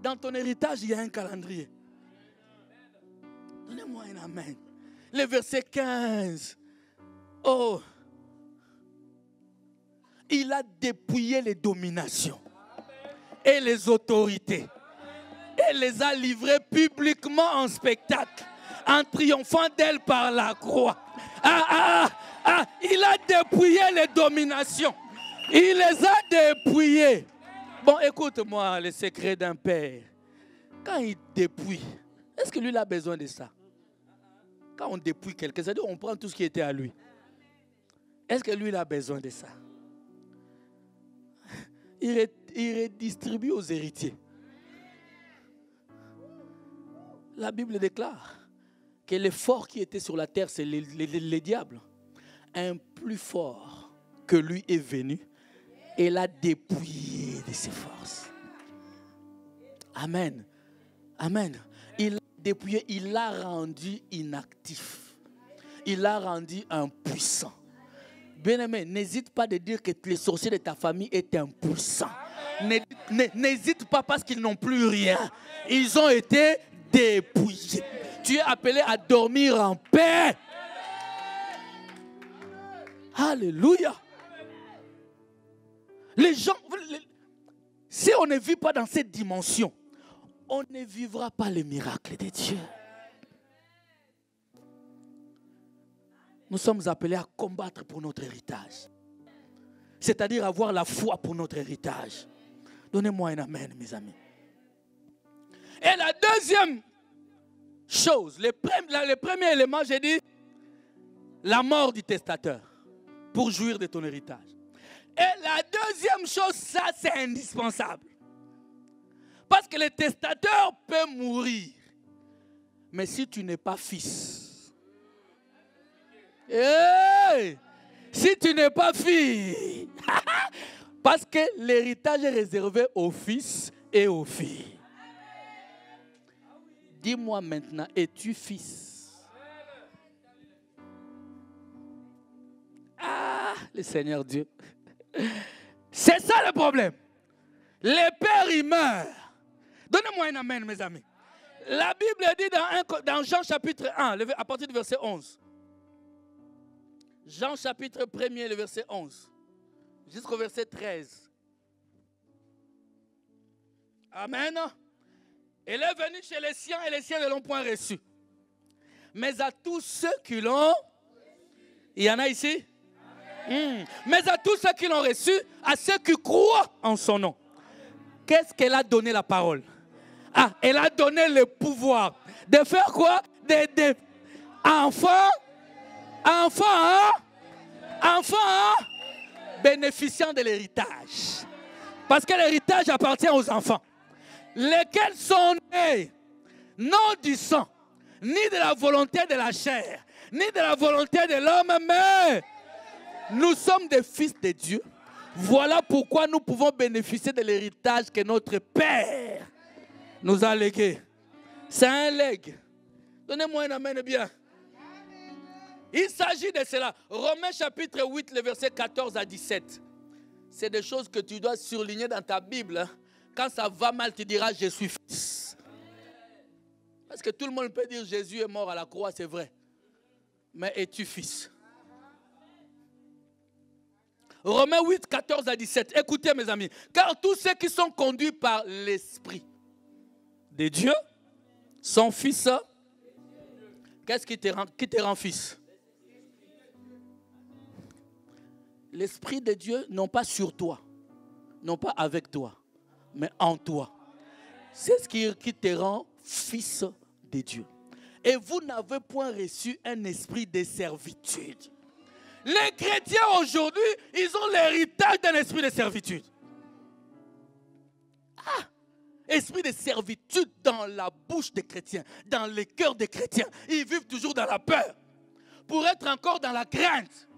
A: Dans ton héritage, il y a un calendrier. Donnez-moi un amen. Le verset 15. Oh. Il a dépouillé les dominations et les autorités. Et les a livrées publiquement en spectacle, en triomphant d'elles par la croix. Il a dépouillé les dominations. Il les a dépouillées. Bon, écoute-moi le secret d'un père. Quand il dépouille, est-ce que lui il a besoin de ça? Quand on dépouille quelqu'un, c'est-à-dire on prend tout ce qui était à lui. Est-ce que lui il a besoin de ça? Il redistribue aux héritiers. La Bible déclare que le fort qui était sur la terre, c'est les diables. Un plus fort que lui est venu et l'a dépouillé de ses forces. Amen. Amen. Il l'a dépouillé, il l'a rendu inactif. Il l'a rendu impuissant. Bien-aimé, n'hésite pas de dire que les sorciers de ta famille étaient impuissants. N'hésite pas parce qu'ils n'ont plus rien. Ils ont été dépouillés. Tu es appelé à dormir en paix. Alléluia. Les gens, si on ne vit pas dans cette dimension, on ne vivra pas le miracle de Dieu. Nous sommes appelés à combattre pour notre héritage. C'est-à-dire avoir la foi pour notre héritage. Donnez-moi un amen, mes amis. Et la deuxième chose, le premier élément, j'ai dit, la mort du testateur pour jouir de ton héritage. Et la deuxième chose, ça c'est indispensable. Parce que le testateur peut mourir. Mais si tu n'es pas fils, hey, si tu n'es pas fille, parce que l'héritage est réservé aux fils et aux filles. Dis-moi maintenant, es-tu fils? Ah, le Seigneur Dieu. C'est ça le problème. Les pères, ils meurent. Donnez-moi un amen, mes amis. La Bible dit dans Jean chapitre 1, à partir du verset 11. Jean chapitre 1er, le verset 11. Jusqu'au verset 13. Amen. Il est venu chez les siens et les siens ne l'ont point reçu. Mais à tous ceux qui l'ont, il y en a ici? Mais à tous ceux qui l'ont reçu, à ceux qui croient en son nom. Qu'est-ce qu'elle a donné la parole? Ah, elle a donné le pouvoir de faire quoi? Des enfants bénéficiant de l'héritage. Parce que l'héritage appartient aux enfants. Lesquels sont nés non du sang, ni de la volonté de la chair, ni de la volonté de l'homme, mais nous sommes des fils de Dieu. Voilà pourquoi nous pouvons bénéficier de l'héritage que notre Père nous a légué. C'est un legs. Donnez-moi un amen bien. Il s'agit de cela. Romains chapitre 8, le verset 14 à 17. C'est des choses que tu dois surligner dans ta Bible. Quand ça va mal, tu diras, je suis fils. Parce que tout le monde peut dire, Jésus est mort à la croix, c'est vrai. Mais es-tu fils? Romains 8, 14 à 17. Écoutez mes amis. Car tous ceux qui sont conduits par l'Esprit de Dieu sont fils. Qu'est-ce qui te rend fils? L'Esprit de Dieu, non pas sur toi, non pas avec toi, mais en toi. C'est ce qui te rend fils de Dieu. Et vous n'avez point reçu un esprit de servitude. Les chrétiens aujourd'hui, ils ont l'héritage d'un esprit de servitude. Ah! Esprit de servitude dans la bouche des chrétiens, dans les cœurs des chrétiens. Ils vivent toujours dans la peur, pour être encore dans la crainte.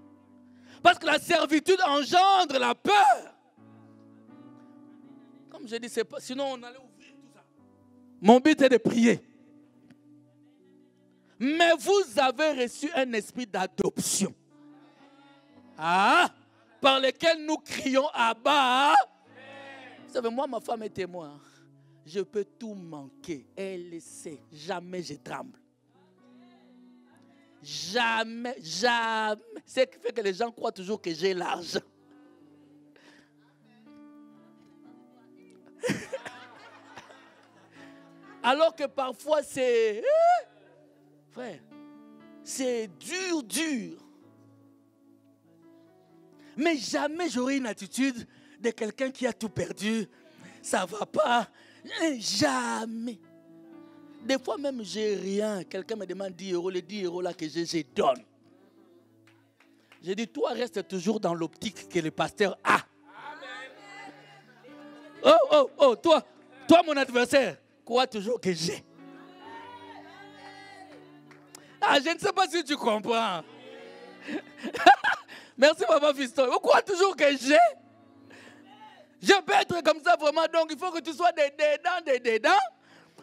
A: Parce que la servitude engendre la peur. Comme je dis, c'est pas, sinon on allait ouvrir tout ça. Mon but est de prier. Mais vous avez reçu un esprit d'adoption. Ah, par lequel nous crions Abba. Vous savez, moi, ma femme est témoin. Je peux tout manquer. Elle le sait. Jamais je tremble. Jamais, jamais. C'est ce qui fait que les gens croient toujours que j'ai l'argent. Alors que parfois c'est... frère, c'est dur. Mais jamais j'aurai une attitude de quelqu'un qui a tout perdu. Ça ne va pas. Jamais. Des fois même, j'ai rien. Quelqu'un me demande 10 euros. Les 10 euros là que j'ai, je donne. J'ai dit, toi, reste toujours dans l'optique que le pasteur a. Oh, toi, mon adversaire, crois toujours que j'ai. Ah, je ne sais pas si tu comprends. Merci, papa Fiston. Vous croyez toujours que j'ai? Je peux être comme ça vraiment. Donc, il faut que tu sois des dedans,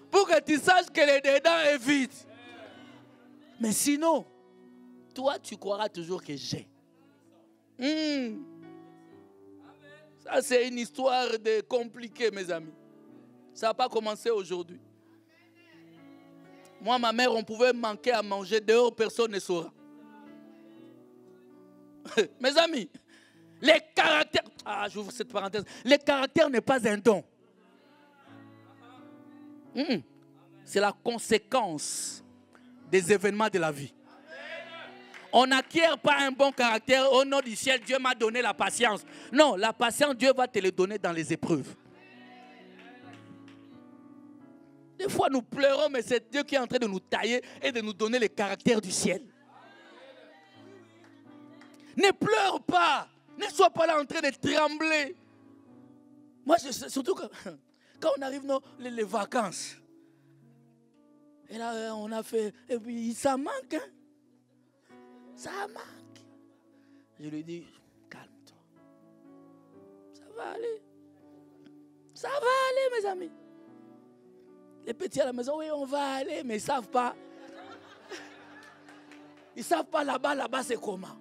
A: pour que tu saches que les dedans est vide. Mais sinon, toi, tu croiras toujours que j'ai. Ça, c'est une histoire compliquée, mes amis. Ça n'a pas commencé aujourd'hui. Moi, ma mère, on pouvait manquer à manger dehors, personne ne saura. Mes amis, les caractères... Ah, j'ouvre cette parenthèse. Les caractères n'est pas un don. C'est la conséquence des événements de la vie. On n'acquiert pas un bon caractère au nom du ciel. Dieu m'a donné la patience. Non, la patience, Dieu va te le donner dans les épreuves. Des fois, nous pleurons, mais c'est Dieu qui est en train de nous tailler et de nous donner le caractère du ciel. Ne pleure pas. Ne sois pas là en train de trembler. Moi, surtout quand on arrive dans les vacances, et là, on a fait, et puis ça manque, hein? Ça manque. Je lui dis, calme-toi. Ça va aller. Ça va aller, mes amis. Les petits à la maison, oui, on va aller, mais ils ne savent pas. Ils ne savent pas là-bas, c'est comment.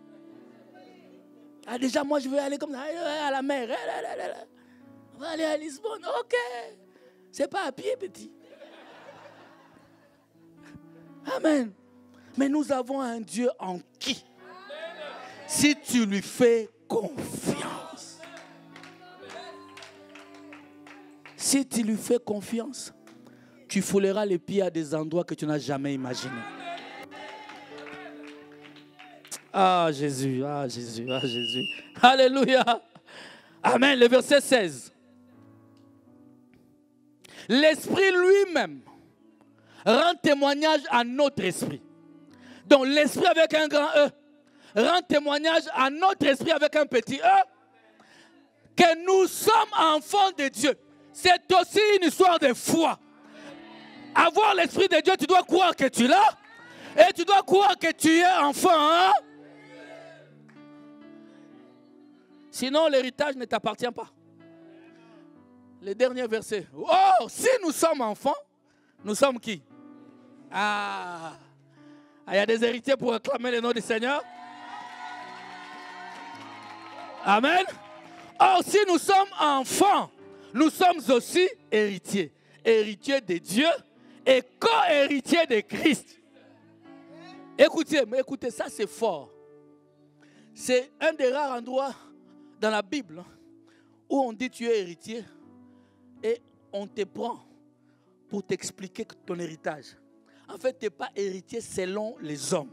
A: Ah, déjà, moi, je veux aller comme ça, à la mer. On va aller à Lisbonne. OK. C'est pas à pied, petit. Amen. Mais nous avons un Dieu en qui, si tu lui fais confiance, si tu lui fais confiance, tu fouleras les pieds à des endroits que tu n'as jamais imaginés. Ah Jésus, ah Jésus, ah Jésus. Alléluia. Amen. Le verset 16. L'Esprit lui-même rend témoignage à notre esprit. Donc l'Esprit avec un grand E rend témoignage à notre esprit avec un petit E que nous sommes enfants de Dieu. C'est aussi une histoire de foi. Avoir l'Esprit de Dieu, tu dois croire que tu l'as et tu dois croire que tu es enfant. Hein? Sinon, l'héritage ne t'appartient pas. Le dernier verset. Oh, si nous sommes enfants, nous sommes qui? Ah, il y a des héritiers pour acclamer le nom du Seigneur. Amen. Or, si nous sommes enfants, nous sommes aussi héritiers. Héritiers de Dieu et co-héritiers de Christ. Écoutez, ça c'est fort. C'est un des rares endroits dans la Bible où on dit tu es héritier et on te prend pour t'expliquer ton héritage. En fait, tu n'es pas héritier selon les hommes.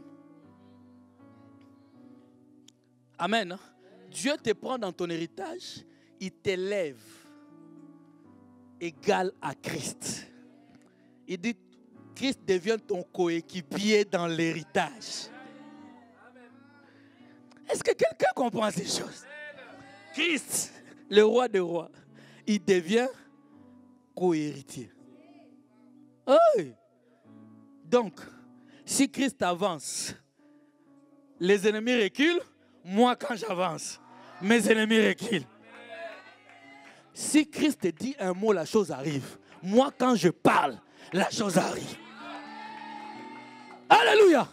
A: Amen. Dieu te prend dans ton héritage, il t'élève égal à Christ. Il dit, Christ devient ton coéquipier dans l'héritage. Est-ce que quelqu'un comprend ces choses? Christ, le roi des rois, il devient co-héritier. Oui. Donc, si Christ avance, les ennemis reculent. Moi, quand j'avance, mes ennemis reculent. Si Christ dit un mot, la chose arrive. Moi, quand je parle, la chose arrive. Alléluia.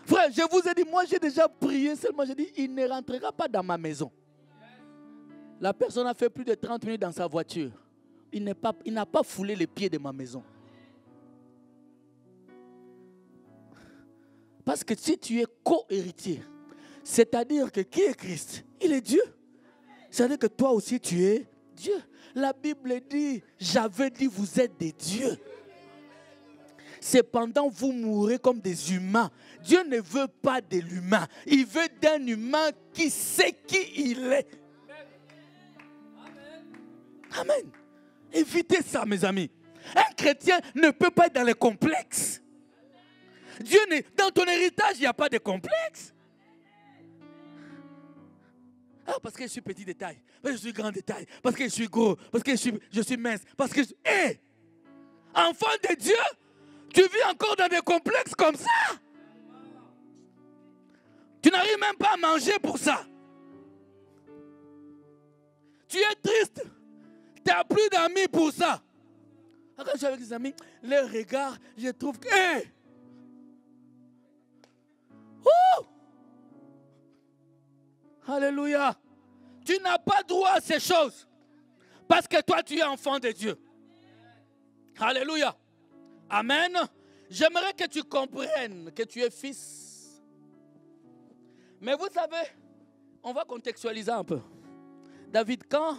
A: Frère, je vous ai dit, moi j'ai déjà prié seulement, j'ai dit, il ne rentrera pas dans ma maison. La personne a fait plus de 30 minutes dans sa voiture. Il n'a pas foulé les pieds de ma maison. Parce que si tu es co-héritier, c'est-à-dire que qui est Christ? Il est Dieu. C'est-à-dire que toi aussi tu es Dieu. La Bible dit, j'avais dit vous êtes des dieux. Cependant, vous mourrez comme des humains. Dieu ne veut pas de l'humain. Il veut d'un humain qui sait qui il est. Amen. Évitez ça, mes amis. Un chrétien ne peut pas être dans les complexes. Dieu n'est, dans ton héritage, il n'y a pas de complexe. Ah, parce que je suis petit détail, parce que je suis grand détail, parce que je suis gros, parce que je suis mince, parce que Hé! Enfant de Dieu, tu vis encore dans des complexes comme ça. Tu n'arrives même pas à manger pour ça. Tu es triste. Tu n'as plus d'amis pour ça. Quand je suis avec des amis, leur regard, je trouve que... Hey! Alléluia. Tu n'as pas droit à ces choses. Parce que toi, tu es enfant de Dieu. Alléluia. Amen. J'aimerais que tu comprennes que tu es fils. Mais vous savez, on va contextualiser un peu. David, quand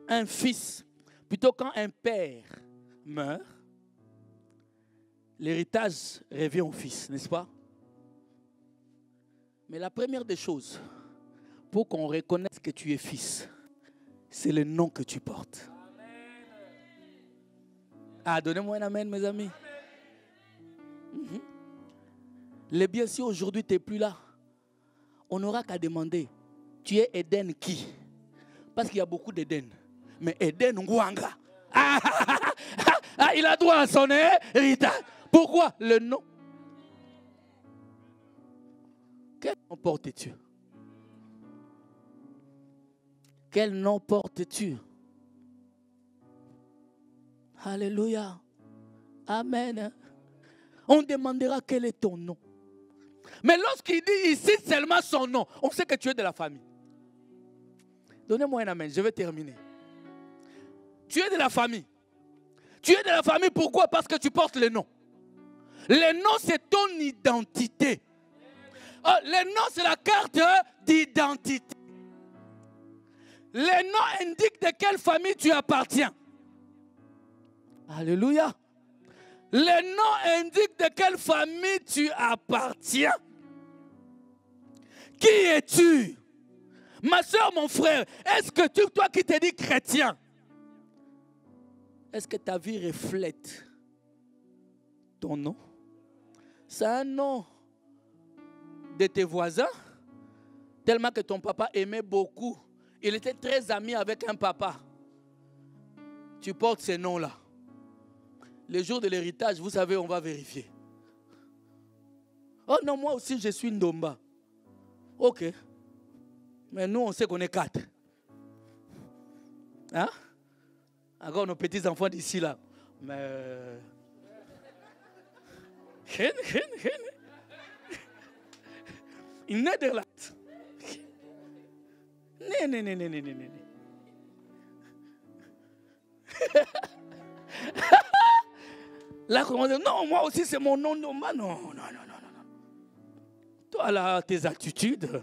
A: un fils, plutôt quand un père meurt, l'héritage revient au fils, n'est-ce pas? Mais la première des choses, pour qu'on reconnaisse que tu es fils, c'est le nom que tu portes. Ah, donnez-moi un amen, mes amis. Les biens, si aujourd'hui tu n'es plus là, on n'aura qu'à demander, tu es Eden qui? Parce qu'il y a beaucoup d'Eden. Mais Eden Ngwanga. Ah! il a droit à son héritage. Pourquoi? Le nom. Quel nom portes-tu? Quel nom portes-tu? Alléluia. Amen. On demandera quel est ton nom. Mais lorsqu'il dit ici seulement son nom, on sait que tu es de la famille. Donnez-moi un amen, je vais terminer. Tu es de la famille. Tu es de la famille, pourquoi? Parce que tu portes le nom. Le nom, c'est ton identité. Oh, le nom, c'est la carte d'identité. Le nom indique de quelle famille tu appartiens. Alléluia. Le nom indique de quelle famille tu appartiens. Qui es-tu? Ma soeur, mon frère, est-ce que toi qui te dis chrétien, est-ce que ta vie reflète ton nom? C'est un nom de tes voisins, tellement que ton papa aimait beaucoup. Il était très ami avec un papa. Tu portes ces noms-là. Le jour de l'héritage, vous savez, on va vérifier. Oh non, moi aussi, je suis Ndomba. Ok. Mais nous, on sait qu'on est 4. Hein? Encore nos petits-enfants d'ici, là. Mais... In Nederland. Nee. Là, comment dire, non, moi aussi, c'est mon nom. Non. Toi, là, tes attitudes,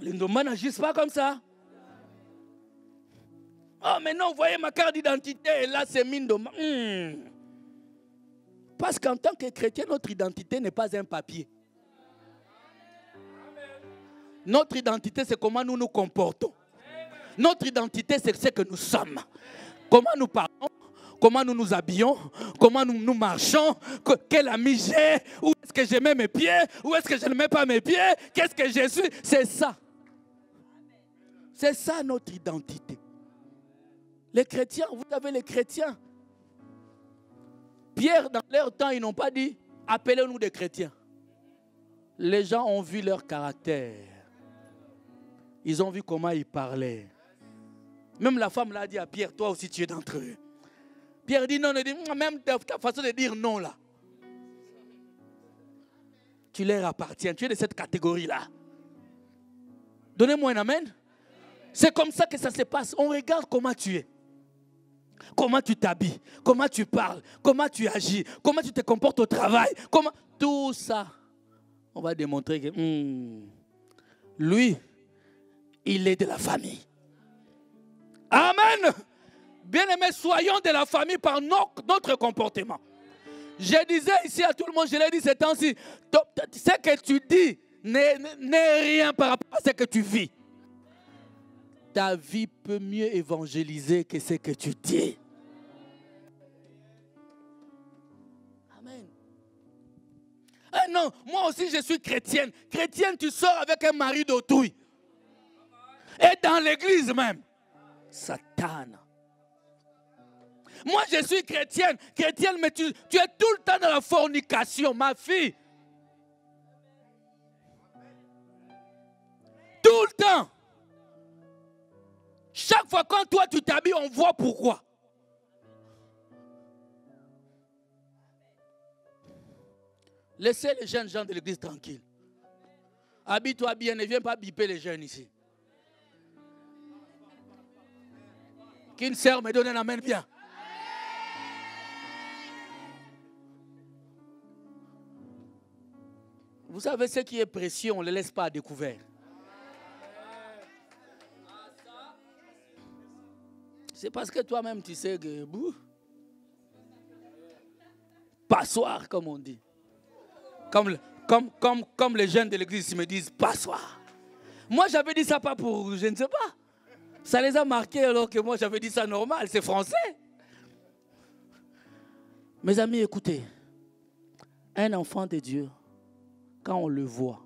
A: les Ndomba n'agissent pas comme ça. Oh, mais non, vous voyez ma carte d'identité, et là, c'est Ndomba. Parce qu'en tant que chrétien, notre identité n'est pas un papier. Notre identité, c'est comment nous nous comportons. Notre identité, c'est ce que nous sommes. Comment nous parlons, comment nous nous habillons, comment nous marchons, quel ami j'ai, où est-ce que je mets mes pieds, où est-ce que je ne mets pas mes pieds, qu'est-ce que je suis. C'est ça. C'est ça notre identité. Les chrétiens, vous savez, les chrétiens, Pierre, dans leur temps, ils n'ont pas dit « appelez-nous des chrétiens ». Les gens ont vu leur caractère. Ils ont vu comment ils parlaient. Même la femme l'a dit à Pierre, toi aussi tu es d'entre eux. Pierre dit non, même ta façon de dire non là. Tu leur appartiens, tu es de cette catégorie-là. Donnez-moi un amen. C'est comme ça que ça se passe. On regarde comment tu es. Comment tu t'habilles, comment tu parles, comment tu agis, comment tu te comportes au travail. Tout ça, on va démontrer que lui, il est de la famille. Amen. Bien-aimés, soyons de la famille par notre comportement. Je disais ici à tout le monde, je l'ai dit ces temps-ci, ce que tu dis n'est rien par rapport à ce que tu vis. Ta vie peut mieux évangéliser que ce que tu dis. Amen. Ah non, moi aussi je suis chrétienne. Chrétienne, tu sors avec un mari d'autrui. Et dans l'église même. Satan. Moi je suis chrétienne, mais tu es tout le temps dans la fornication, ma fille. Tout le temps. Chaque fois quand toi tu t'habilles, on voit pourquoi. Laissez les jeunes gens de l'église tranquilles. Habille-toi bien, ne viens pas biper les jeunes ici. Qu'une sœur me donne un amen bien. Vous savez, ce qui est précieux, on ne le laisse pas à découvert. C'est parce que toi-même, tu sais que... passoire, comme on dit. Comme les jeunes de l'église me disent, passoire. Moi, j'avais dit ça pas pour... Je ne sais pas. Ça les a marqués alors que moi, j'avais dit ça normal. C'est français. Mes amis, écoutez. Un enfant de Dieu, quand on le voit,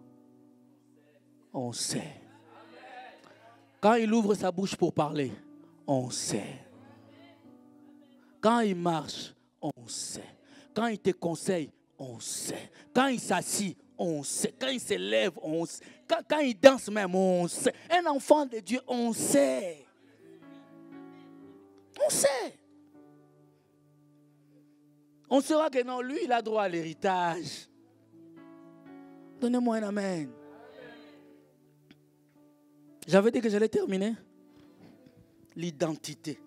A: on sait. Quand il ouvre sa bouche pour parler, on sait. Quand il marche, on sait. Quand il te conseille, on sait. Quand il s'assit, on sait. Quand il se lève, on sait. Quand il danse même, on sait. Un enfant de Dieu, on sait. On sait. On saura que non, lui, il a droit à l'héritage. Donnez-moi un amen. J'avais dit que j'allais terminer. L'identité.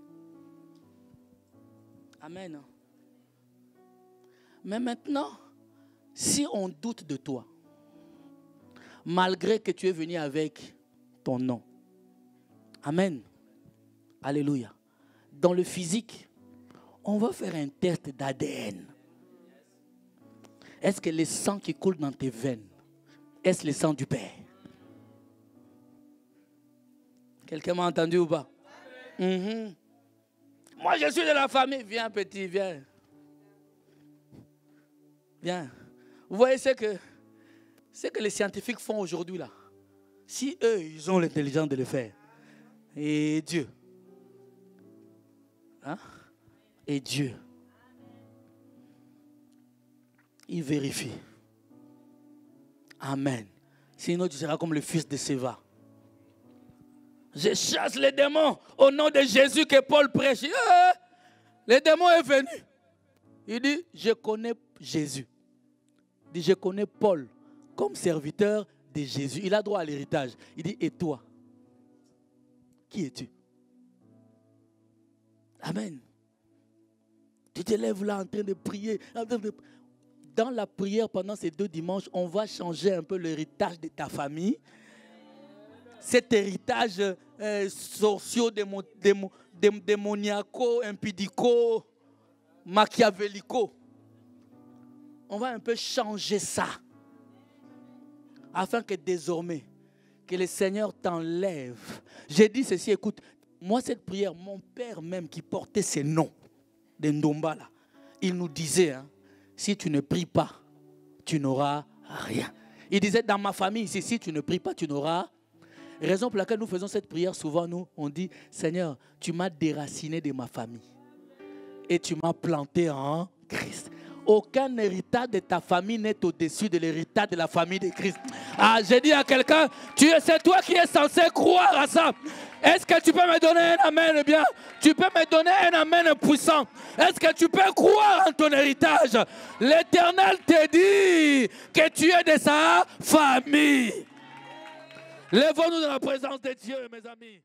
A: Amen. Mais maintenant, si on doute de toi, malgré que tu es venu avec ton nom. Amen. Alléluia. Dans le physique, on va faire un test d'ADN. Est-ce que le sang qui coule dans tes veines, est-ce le sang du Père? Quelqu'un m'a entendu ou pas? Moi, je suis de la famille. Viens, petit, viens. Viens. Vous voyez ce que les scientifiques font aujourd'hui là. Si eux, ils ont l'intelligence de le faire. Et Dieu. Hein? Et Dieu. Il vérifie. Amen. Sinon, tu seras comme le fils de Séva. Je chasse les démons au nom de Jésus que Paul prêche. Le démon est venu. Il dit, je connais Jésus. Il dit, je connais Paul comme serviteur de Jésus. Il a droit à l'héritage. Il dit, et toi? Qui es-tu? Amen. Tu te lèves là en train de prier. Dans la prière pendant ces 2 dimanches, on va changer un peu l'héritage de ta famille. Cet héritage socio-démoniaco, impudico, machiavélico. On va un peu changer ça. Afin que désormais, que le Seigneur t'enlève. J'ai dit ceci, écoute, moi cette prière, mon père même qui portait ces noms de Ndomba là, il nous disait, hein, si tu ne pries pas, tu n'auras rien. Il disait, dans ma famille ici, si tu ne pries pas, tu n'auras. Raison pour laquelle nous faisons cette prière, souvent nous, on dit, Seigneur, tu m'as déraciné de ma famille et tu m'as planté en Christ. Aucun héritage de ta famille n'est au-dessus de l'héritage de la famille de Christ. Ah, j'ai dit à quelqu'un, c'est toi qui es censé croire à ça. Est-ce que tu peux me donner un amen bien? Tu peux me donner un amen puissant. Est-ce que tu peux croire en ton héritage? L'Éternel te dit que tu es de sa famille. Lèvons-nous dans la présence de Dieu, mes amis.